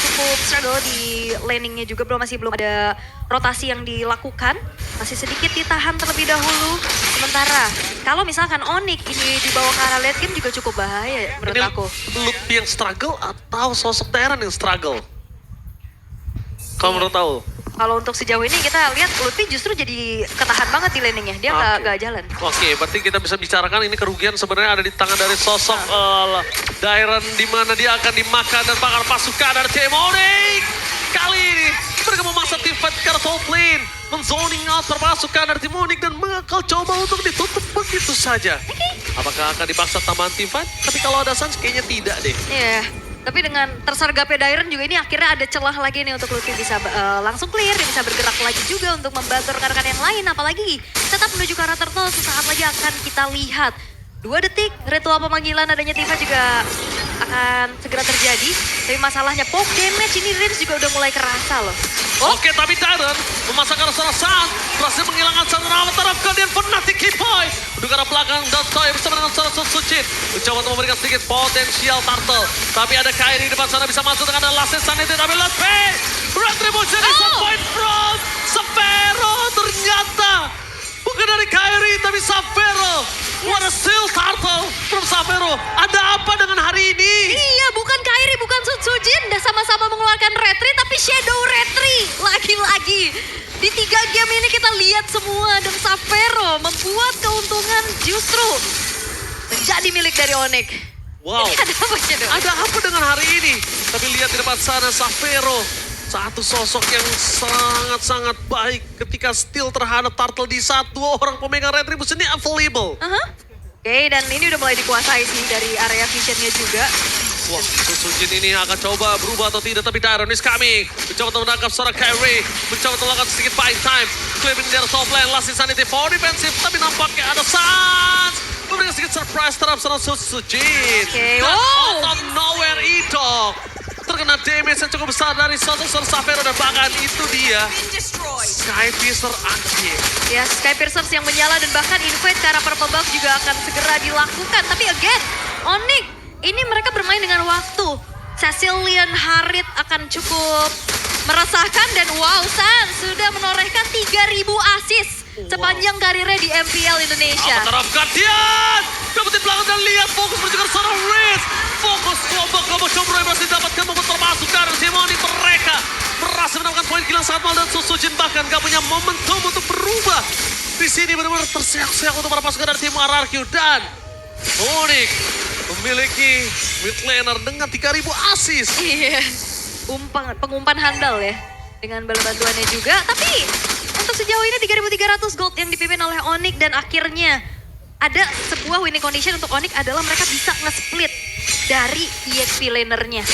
cukup struggle di laningnya juga, masih belum ada rotasi yang dilakukan. Masih sedikit ditahan terlebih dahulu. Sementara kalau misalkan Onyx ini dibawa ke arah late game juga cukup bahaya menurut Ini aku. Lutfi yang struggle atau sosok Darren yang struggle? Kalau menurut tahu? Kalau untuk sejauh ini kita lihat Lutfi justru jadi ketahan banget di laningnya. Dia nggak jalan. Oke, berarti kita bisa bicarakan ini kerugian sebenarnya ada di tangan dari sosok Darren, di mana dia akan dimakan dan bakar pasukan dari tim Onyx. Kali ini mereka memaksa tim fight ke arah top lane, menzoning out pasukan dari tim Onyx dan bakal coba untuk ditutup begitu saja. Apakah akan dipaksa tambahan tim fight? Tapi kalau ada Sans kayaknya tidak deh. Iya. Tapi dengan tersergapnya Dairon juga ini akhirnya ada celah lagi nih untuk Lutfi bisa langsung clear. Dia bisa bergerak lagi juga untuk membantu rekan-rekan yang lain. Apalagi tetap menuju ke arah turtle sesaat lagi akan kita lihat. 2 detik ritual pemanggilan adanya Tifa juga akan segera terjadi. Tapi masalahnya poke damage ini Rins juga udah mulai kerasa loh. Oke, tapi Darren memasakkan seorang Sans, berhasil menghilangkan satu Avatar Afghanian Fnatic Boy. Untuk arah belakang dan Toy bersama dengan seorang Susujin mencoba untuk memberikan sedikit potensial turtle. Tapi ada Kairi di depan sana bisa masuk dengan ada Last Sanity, tapi let's pay! Retribution is a point from Sapphiro ternyata. Bukan dari Kairi, tapi Sapphiro. What a steal turtle from Sapphiro. Ada apa dengan hari ini? Iya, bukan Kairi, bukan Sutsujin. Udah sama-sama mengeluarkan retri, tapi Shadow retri. Lagi-lagi. Di 3 game ini kita lihat semua. Dan Sapphiro membuat keuntungan justru menjadi milik dari Onyx. Wow. Ini ada apa Shadow? Ada apa dengan hari ini? Tapi lihat di depan sana Sapphiro. Satu sosok yang sangat-sangat baik ketika steal terhadap turtle di saat 2 orang pemegang retribution ini available. Oke, dan ini udah mulai dikuasai sih dari area visionnya juga. Wah, Susujin ini akan coba berubah atau tidak, tapi Darren is coming. Mencoba untuk menangkap seorang Kyrie. Mencoba untuk melakukan sedikit buying time. Clipping dari top lane, last insanity for defensive. Tapi nampaknya ada Sans. Memberikan sedikit surprise terhadap seorang Susujin. Oke, Dan wow. out of nowhere Idok. Terkena damage yang cukup besar dari sosok Sapphiro dan bahkan itu dia Sky Piercer aktif. Ya, Sky Piercers yang menyala dan bahkan invade ke arah purple buff juga akan segera dilakukan. Tapi again, Onyx ini mereka bermain dengan waktu. Cecilian Harit akan cukup meresahkan dan wow, Sans sudah menorehkan 3.000 assist sepanjang karirnya di MPL Indonesia. Avatar Afghanian! Dapetin belakang dan lihat fokus menuju ke seorang Riz. Fokus kelompok Combro yang berhasil didapatkan membuat termasuk dari Simoni. Mereka berhasil mendapatkan poin kill sangat mahal dan Susujin bahkan gak punya momentum untuk berubah. Di sini benar-benar terseok-seok untuk para pasukan dari tim RRQ dan Onyx memiliki mid laner dengan 3.000 assist. Iya, pengumpan handal ya dengan bantuannya juga. Tapi untuk sejauh ini 3.300 gold yang dipimpin oleh Onyx dan akhirnya ada sebuah winning condition untuk Onyx adalah mereka bisa nge-split dari EXP lanernya.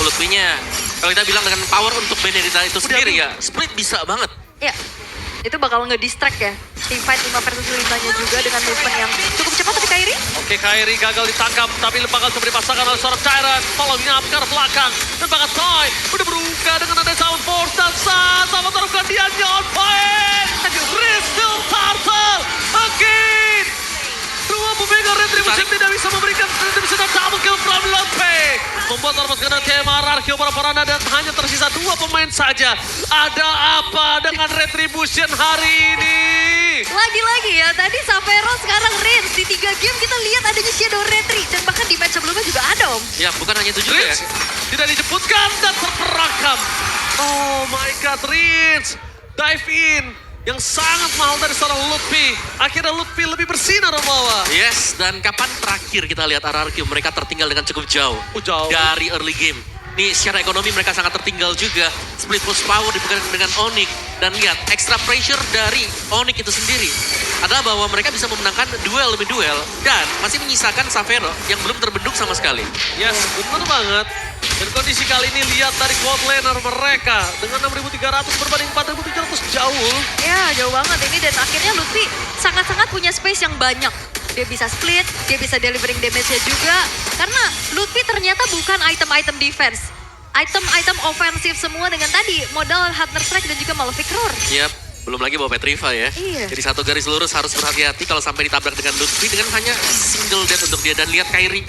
Lutfinya, kalau kita bilang dengan power untuk Benedetta itu sendiri ya, split bisa banget. Ya, itu bakal nge-distract ya. Team fight 5 versus 5-nya juga dengan movement yang cukup cepat tapi Kairi. Oke, Kairi gagal ditangkap, tapi bakal coba dipasangkan oleh seorang Tyrant. Following up ke arah belakang. Dan bahkan Toy udah berbuka dengan ada sound force dan Sans. Sama taruhkan dia on point. Crystal Turtle again. Dua pemegang retribution tidak bisa memberikan retribution dan double kill from Lutfi. membuat para pasukan dari tim RRQ para Parana dan hanya tersisa 2 pemain saja. Ada apa dengan Retribution hari ini? Lagi-lagi ya, tadi Savero sekarang Rins. Di 3 game kita lihat adanya Shadow Retri. Dan bahkan di match sebelumnya juga ada Om. Ya, bukan hanya itu juga ya. Rins tidak dijemputkan dan terperangkap. Oh my god, Rins dive in yang sangat mahal dari seorang Lutfi. Akhirnya Lutfi lebih bersinar di bawah. Yes, dan kapan terakhir kita lihat RRQ mereka tertinggal dengan cukup jauh Jauh. dari early game. Nih secara ekonomi mereka sangat tertinggal juga. Split push power dipegang dengan Onyx. Dan lihat, extra pressure dari Onyx itu sendiri adalah bahwa mereka bisa memenangkan duel demi duel. Dan masih menyisakan Savero yang belum terbendung sama sekali. Yes, benar banget. Dan kondisi kali ini lihat dari quad laner mereka. Dengan 6.300 berbanding 4.700 jauh. Ya, jauh banget ini. Dan akhirnya Lutfi sangat-sangat punya space yang banyak. Dia bisa split, dia bisa delivering damage-nya juga. Karena Lutfi ternyata bukan item-item defense. Item-item ofensif semua dengan tadi modal Hunter Strike dan juga Malefic Roar. Yap, belum lagi bawa Petriva ya. Iya. Jadi satu garis lurus harus berhati-hati kalau sampai ditabrak dengan Lutfi dengan hanya single death untuk dia. Dan lihat Kairi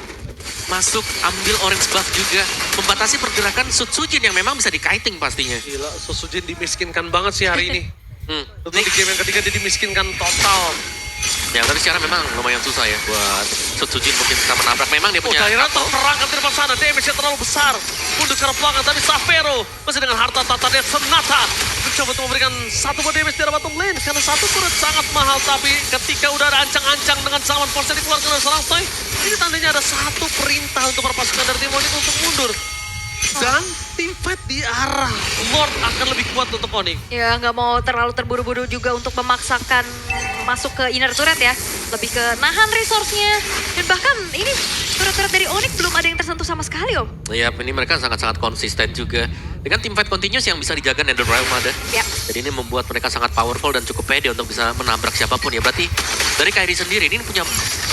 masuk, ambil orange buff juga. Membatasi pergerakan Sutsujin yang memang bisa di-kiting pastinya. Gila, Sosujin dimiskinkan banget sih hari ini. Tentu Nih, di game yang ketiga dia dimiskinkan total. ya tapi secara memang lumayan susah ya buat Sutsujin mungkin bisa menabrak. Memang dia Oh, punya Daira couple. terperangkap di depan sana. Damage-nya terlalu besar. Mundur ke belakang, tapi Savero masih dengan harta tata dan senata. Mencoba untuk memberikan satu buah damage di arah bottom lane. Karena satu turret sangat mahal, tapi ketika udah ada ancang-ancang dengan zaman force yang dikeluarkan oleh seorang Toy, ini tandanya ada satu perintah untuk para pasukan dari tim Onyx untuk mundur. Dan tim fight di arah Lord akan lebih kuat untuk Onyx. Ya, nggak mau terlalu terburu-buru juga untuk memaksakan masuk ke inner turret ya. Lebih ke nahan resource-nya. Dan bahkan ini turret-turret dari Onyx belum ada yang tersentuh sama sekali Om. Iya, ini mereka sangat-sangat konsisten juga. Dengan tim fight continuous yang bisa dijaga NetherRealm ada. Ya. Jadi ini membuat mereka sangat powerful dan cukup pede untuk bisa menabrak siapapun ya. Berarti dari Kairi sendiri ini punya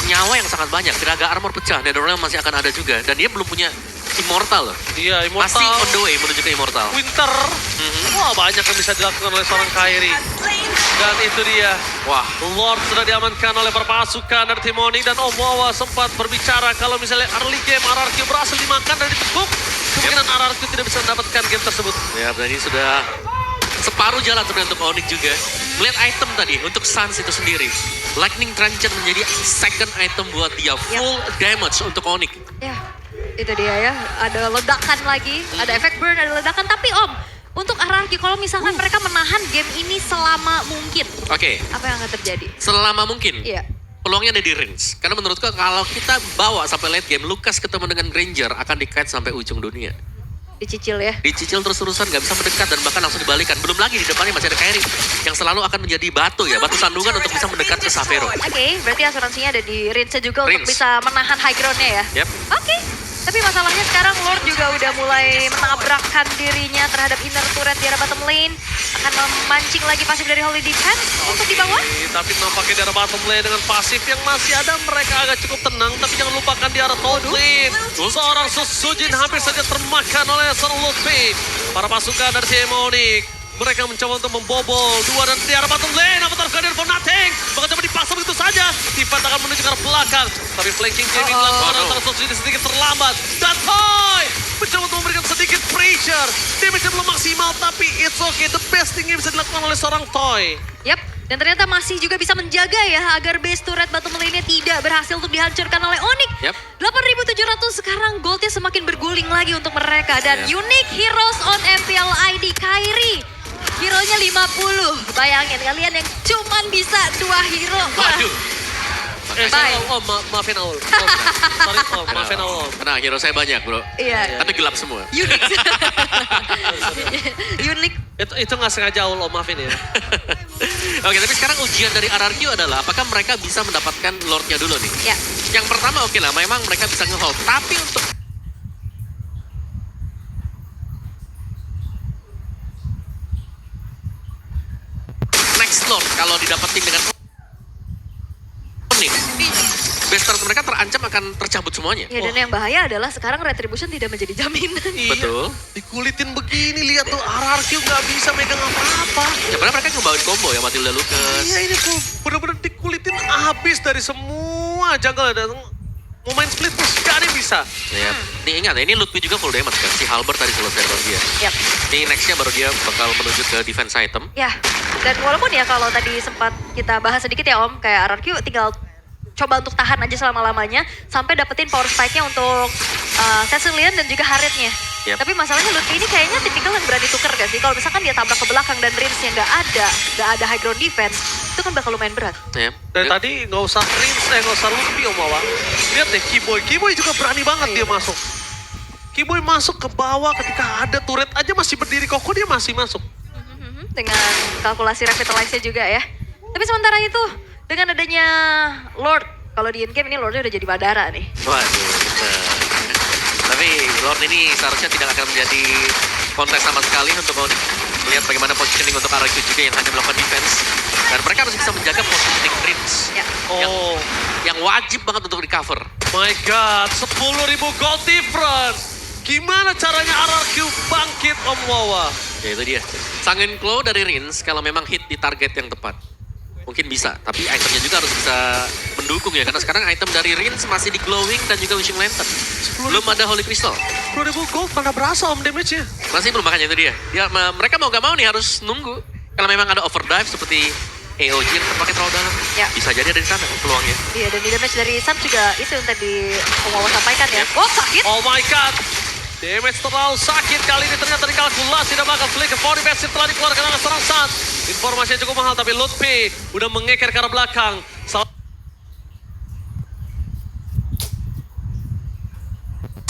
nyawa yang sangat banyak. Tidak agak armor pecah, NetherRealm masih akan ada juga. Dan dia belum punya Immortal loh. Iya, Immortal. Masih on the way menuju ke Immortal. Winter. Wah, banyak yang bisa dilakukan oleh seorang Kairi. Dan itu dia. Wah, Lord sudah diamankan oleh para pasukan dari tim Onyx. Dan Omoawa sempat berbicara kalau misalnya early game RRQ berhasil dimakan dan ditekuk, kemungkinan RRQ tidak bisa mendapatkan game tersebut. ya dan ini sudah separuh jalan sebenarnya untuk Onyx juga. Melihat item tadi untuk Suns itu sendiri. Lightning Tranchant menjadi second item buat dia. Full damage untuk Onyx. Ya, itu dia ya. Ada ledakan lagi, ada efek burn, ada ledakan. Tapi Om, untuk RRQ kalau misalkan mereka menahan game ini selama mungkin, Oke, apa yang akan terjadi? selama mungkin. Iya. Peluangnya ada di Rins. Karena menurutku kalau kita bawa sampai late game, Lucas ketemu dengan Granger akan di-kite sampai ujung dunia. Dicicil ya. Dicicil terus-terusan, nggak bisa mendekat dan bahkan langsung dibalikan. Belum lagi di depannya masih ada Kairi yang selalu akan menjadi batu ya, batu sandungan untuk bisa mendekat ke Savero. Oke, berarti asuransinya ada di Rins juga untuk Rins. bisa menahan high ground-nya ya. Yap. Oke, tapi masalahnya sekarang Lord juga udah mulai menabrakkan dirinya terhadap inner turret di arah bottom lane. Akan memancing lagi pasif dari Holy Defense untuk di bawah. Tapi nampaknya di arah bottom lane dengan pasif yang masih ada, mereka agak cukup tenang. Tapi jangan lupakan di arah top lane. Seorang Susujin hampir saja termakan oleh seorang Lutfi. Para pasukan dari tim Onyx, mereka mencoba untuk membobol dua dan di arah bottom lane. Avatar Guardian for nothing. Bahkan coba dipaksa begitu saja. Tipat akan menuju ke arah belakang. Tapi flanking gaming dilakukan antara Susujin sedikit terlambat. Dan Toy mencoba untuk memberikan sedikit pressure. Damage belum maksimal, tapi it's okay. The best thing yang bisa dilakukan oleh seorang Toy. Yap, dan ternyata masih juga bisa menjaga ya agar base turret bottom lane-nya tidak berhasil untuk dihancurkan oleh Onyx. Yap. 8.700 sekarang goldnya semakin berguling lagi untuk mereka. Dan Unique Heroes on MPL ID Kairi. Hero-nya 50. Bayangin kalian yang cuman bisa 2 hero. Wah, Waduh. Bye. Maafin Aul. Sorry, maafin Aul. Karena hero saya banyak bro. iya. Tapi gelap semua. Unique. Unique. Itu nggak sengaja Aul, maafin ya. Oke, tapi sekarang ujian dari RRQ adalah apakah mereka bisa mendapatkan Lordnya dulu nih? Ya. Yang pertama oke lah, memang mereka bisa nge-hold. Tapi untuk next Lord kalau didapetin dengan Onyx, ini base turret mereka terancam akan tercabut semuanya. Ya, dan yang bahaya adalah sekarang Retribution tidak menjadi jaminan. Betul. Dikulitin begini, lihat tuh RRQ nggak bisa megang apa-apa. Ya padahal mereka ngebawain combo ya Matilda Lucas. Iya ini tuh bener-bener dikulitin habis dari semua jungle dan mau main split push, gak ada yang bisa. Ya, ini ingat ya, ini Lutfi juga full damage kan. Si Halberd tadi selesai baru dia. Yap. Ini nextnya baru dia bakal menuju ke defense item. Ya, dan walaupun ya kalau tadi sempat kita bahas sedikit ya Om, kayak RRQ tinggal coba untuk tahan aja selama-lamanya sampai dapetin power spike-nya untuk Cecilian dan juga Harriet-nya. Yep. Tapi masalahnya Lutfi ini kayaknya tipikal yang berani tuker gak sih? Kalau misalkan dia tabrak ke belakang dan Rinsnya nggak ada high ground defense, itu kan bakal lumayan berat. Ya. Dari tadi nggak usah Prince, nggak usah Lutfi Om Wawa. Lihat deh Keyboy juga berani banget dia masuk. Keyboy masuk ke bawah ketika ada turret aja masih berdiri kokoh, dia masih masuk. Dengan kalkulasi revitalize-nya juga ya. Tapi sementara itu, dengan adanya Lord, kalau di in-game ini Lordnya udah jadi Madara nih. Waduh, bener. Tapi Lord ini seharusnya tidak akan menjadi kontes sama sekali untuk melihat bagaimana positioning untuk RRQ juga yang hanya melakukan defense. Dan mereka harus bisa menjaga positioning Prince. Ya. Yang wajib banget untuk di-cover. My God, 10.000 gold difference. Gimana caranya RRQ bangkit Om Wawa? Ya itu dia. Sangin Claw dari Rins kalau memang hit di target yang tepat. Mungkin bisa, tapi itemnya juga harus bisa mendukung ya. Karena sekarang item dari Rins masih di Glowing dan juga Wishing Lantern. Belum ada Holy Crystal. 10.000 gold mana berasa Om damage-nya? Masih belum, makanya itu dia. Mereka mau gak mau nih harus nunggu. Kalau memang ada overdrive seperti AOG yang terpakai terlalu dalam. Ya. Bisa jadi ada di sana peluangnya. Iya, dan di damage dari Sam juga itu yang tadi Om Wawa sampaikan ya. Oh, sakit. Oh my God. Damage terlalu sakit kali ini ternyata dikalkulasi dan bakal flick ke 4 defensive telah dikeluarkan oleh serang Sun. Informasinya cukup mahal tapi Lutfi udah mengeker ke arah belakang.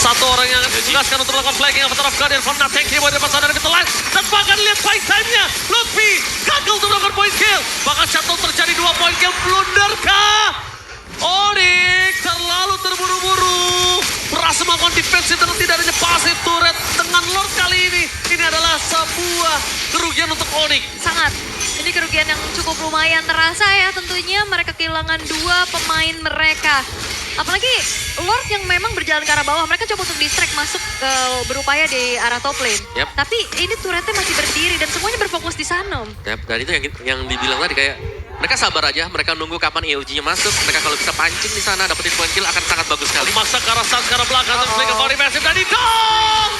Satu orang yang ditugaskan untuk melakukan flanking of Guardian from Nothing Keyboy di depan sana dari line. Dan bahkan lihat fight time-nya. Lutfi gagal untuk melakukan point kill. Bahkan shuttle terjadi 2 point kill. Blunder kah? Onyx terlalu terburu-buru. Berhasil melakukan defensive dan tidak adanya passive turret. Dengan Lord kali ini adalah sebuah kerugian untuk Onyx. Sangat. Ini kerugian yang cukup lumayan terasa ya tentunya. Mereka kehilangan 2 pemain mereka. Apalagi Lord yang memang berjalan ke arah bawah. Mereka coba untuk distract masuk berupaya di arah top lane. Yep. Tapi ini turretnya masih berdiri dan semuanya berfokus di sana. Ya, dan itu yang dibilang tadi kayak mereka sabar aja, mereka nunggu kapan EOG-nya masuk. Mereka kalau bisa pancing di sana dapetin point kill akan sangat bagus sekali. Memaksa ke arah Sun, ke arah belakang, dan flick ke body massive dan dong!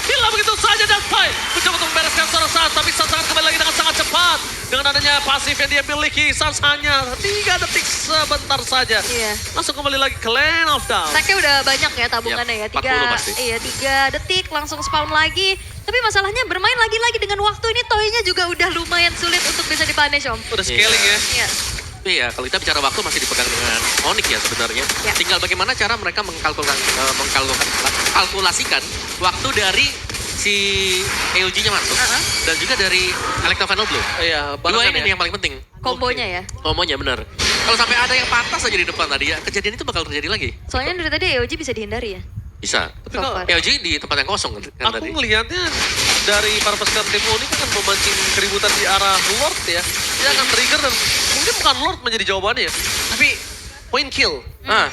Hilang begitu saja dan fight. Mencoba untuk membereskan seorang Sun, tapi Sun sangat kembali lagi dengan sangat cepat. Dengan adanya pasif yang dia miliki, Sun hanya 3 detik sebentar saja. Iya. Langsung kembali lagi ke Lane of Down. Stacknya udah banyak ya tabungannya ya. 40 pasti. 3 detik langsung spawn lagi. Tapi masalahnya bermain lagi-lagi dengan waktu ini Toy-nya juga udah lumayan sulit untuk bisa dipunish Om. Udah scaling ya. Iya. Tapi ya kalau kita bicara waktu masih dipegang dengan Onyx ya sebenarnya. Ya. Tinggal bagaimana cara mereka mengkalkulasikan waktu dari si EOG-nya masuk dan juga dari Electro Final Blue. Iya, Dua barengan ini ya. nih yang paling penting. Kombonya ya. Kombonya bener. Kalau sampai ada yang patah saja di depan tadi ya, kejadian itu bakal terjadi lagi. Soalnya dari tadi EOG bisa dihindari ya. Bisa. Tapi kalau EOG di tempat yang kosong kan aku tadi. ngelihatnya dari para pasukan tim Onyx kan memancing keributan di arah Lord ya. Dia akan trigger dan mungkin bukan Lord menjadi jawabannya. Tapi point kill. Nah,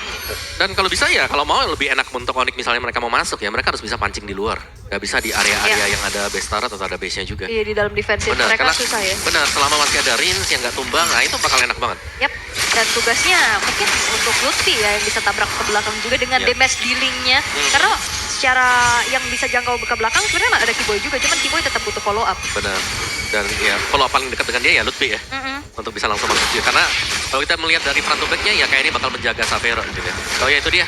dan kalau bisa ya, kalau mau lebih enak untuk Onyx misalnya mereka mau masuk ya, mereka harus bisa pancing di luar. Gak bisa di area-area yang ada base turret atau ada base-nya juga. Iya, di dalam defensif Benar, mereka karena susah ya. benar, selama masih ada Rins yang gak tumbang, nah itu bakal enak banget. Yap. Dan tugasnya mungkin untuk Lutfi ya yang bisa tabrak ke belakang juga dengan damage dealing-nya. Karena secara yang bisa jangkau ke belakang sebenarnya ada Keyboy juga, cuman Keyboy tetap butuh follow up. Benar. Dan ya, follow up paling dekat dengan dia ya Lutfi ya. Untuk bisa langsung masuk dia. Karena kalau kita melihat dari front to back-nya ya kayak ini bakal menjaga Xavero gitu ya. Oh ya itu dia.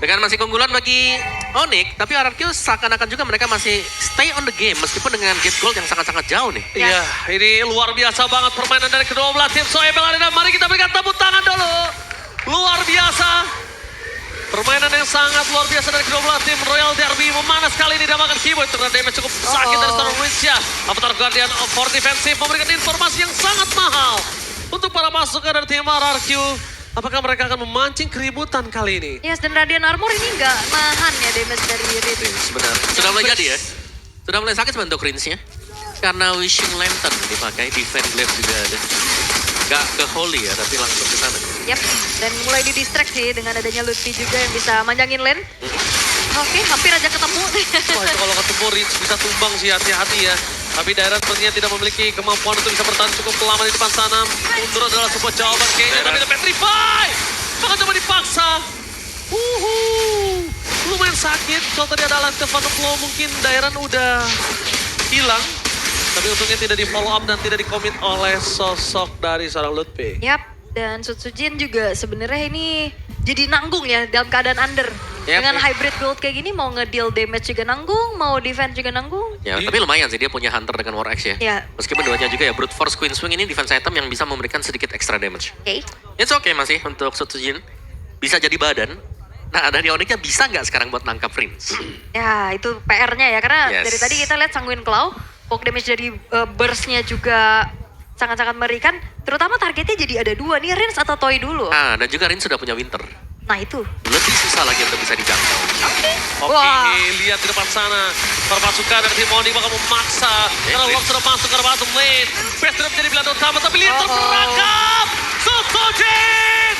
Dengan masih keunggulan bagi Onyx, tapi RRQ seakan-akan juga mereka masih stay on the game meskipun dengan gate gold yang sangat-sangat jauh nih. Iya, ini luar biasa banget permainan dari kedua belah tim. So Ebel Arena, mari kita berikan tepuk tangan dulu. Luar biasa. Permainan yang sangat luar biasa dari kedua belah tim. Royal Derby memanas kali ini damakan Keyboy. Terkena damage cukup sakit dari seorang Rinsya. Avatar Guardian for Defensive memberikan informasi yang sangat mahal untuk para pasukan dari tim RRQ. Apakah mereka akan memancing keributan kali ini? Yes, dan Radiant Armor ini nggak nahan ya damage dari Rins. Benar. Sudah mulai jadi ya. Sudah mulai sakit sebenarnya untuk Rinsnya. Karena Wishing Lantern dipakai, Defend Glaive juga ada. Gak ke Holy ya, tapi langsung ke sana. Yap, dan mulai di-distract sih dengan adanya Lutfi juga yang bisa manjangin lane. Oke, hampir aja ketemu. Wah, itu kalau ketemu Rins bisa tumbang sih, hati-hati ya. Tapi daerah sepertinya tidak memiliki kemampuan untuk bisa bertahan cukup lama di depan sana. Mundur adalah sebuah jawaban kayaknya, tapi ada Petrify! Maka coba dipaksa. Lumayan sakit. Kalau tadi ada alat Stefano Flow mungkin Dairan udah hilang. Tapi untungnya tidak di follow up dan tidak dikomit oleh sosok dari seorang Lutfi. Yap, dan Sutsujin juga sebenarnya ini jadi nanggung ya dalam keadaan under. Yap. Dengan hybrid build kayak gini mau nge-deal damage juga nanggung, mau defense juga nanggung. Ya, tapi lumayan sih dia punya Hunter dengan War Axe ya. Ya. Meskipun duanya juga ya Brute Force Queen Swing ini defense item yang bisa memberikan sedikit extra damage. Oke. It's okay masih untuk Sutsujin. Bisa jadi badan. Nah, dari Onyxnya bisa nggak sekarang buat nangkap Prince? Ya, itu PR-nya ya. Karena Yes. dari tadi kita lihat Sanguine Claw, poke damage dari burst-nya juga sangat-sangat mengerikan. Terutama targetnya jadi ada dua nih, Rins atau Toy dulu. Ah, dan juga Rin sudah punya Winter. Nah itu. Lebih susah lagi untuk bisa dijangkau. Oke, Wah. lihat di depan sana. Para pasukan dari tim Oni bakal memaksa. Karena Lok sudah masuk ke bottom lane. Best sudah menjadi pilihan utama, tapi lihat terperangkap. Sutsujin!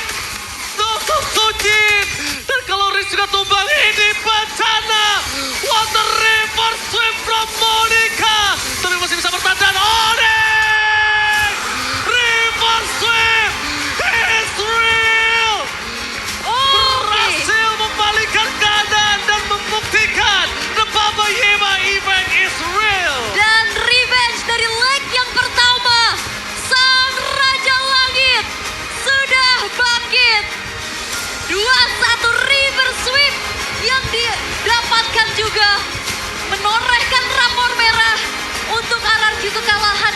Sutsujin! Dan kalau Riz juga tumbang, ini bencana. What the river swim from Monica. Tapi masih bisa bertahan. Onyx! River swim is real! Berhasil membalikan keadaan dan membuktikan the Baba Yema event is real. Dan revenge dari leg yang pertama. Sang Raja Langit sudah bangkit. 2-1 river sweep yang didapatkan juga menorehkan rapor merah untuk RRQ kekalahan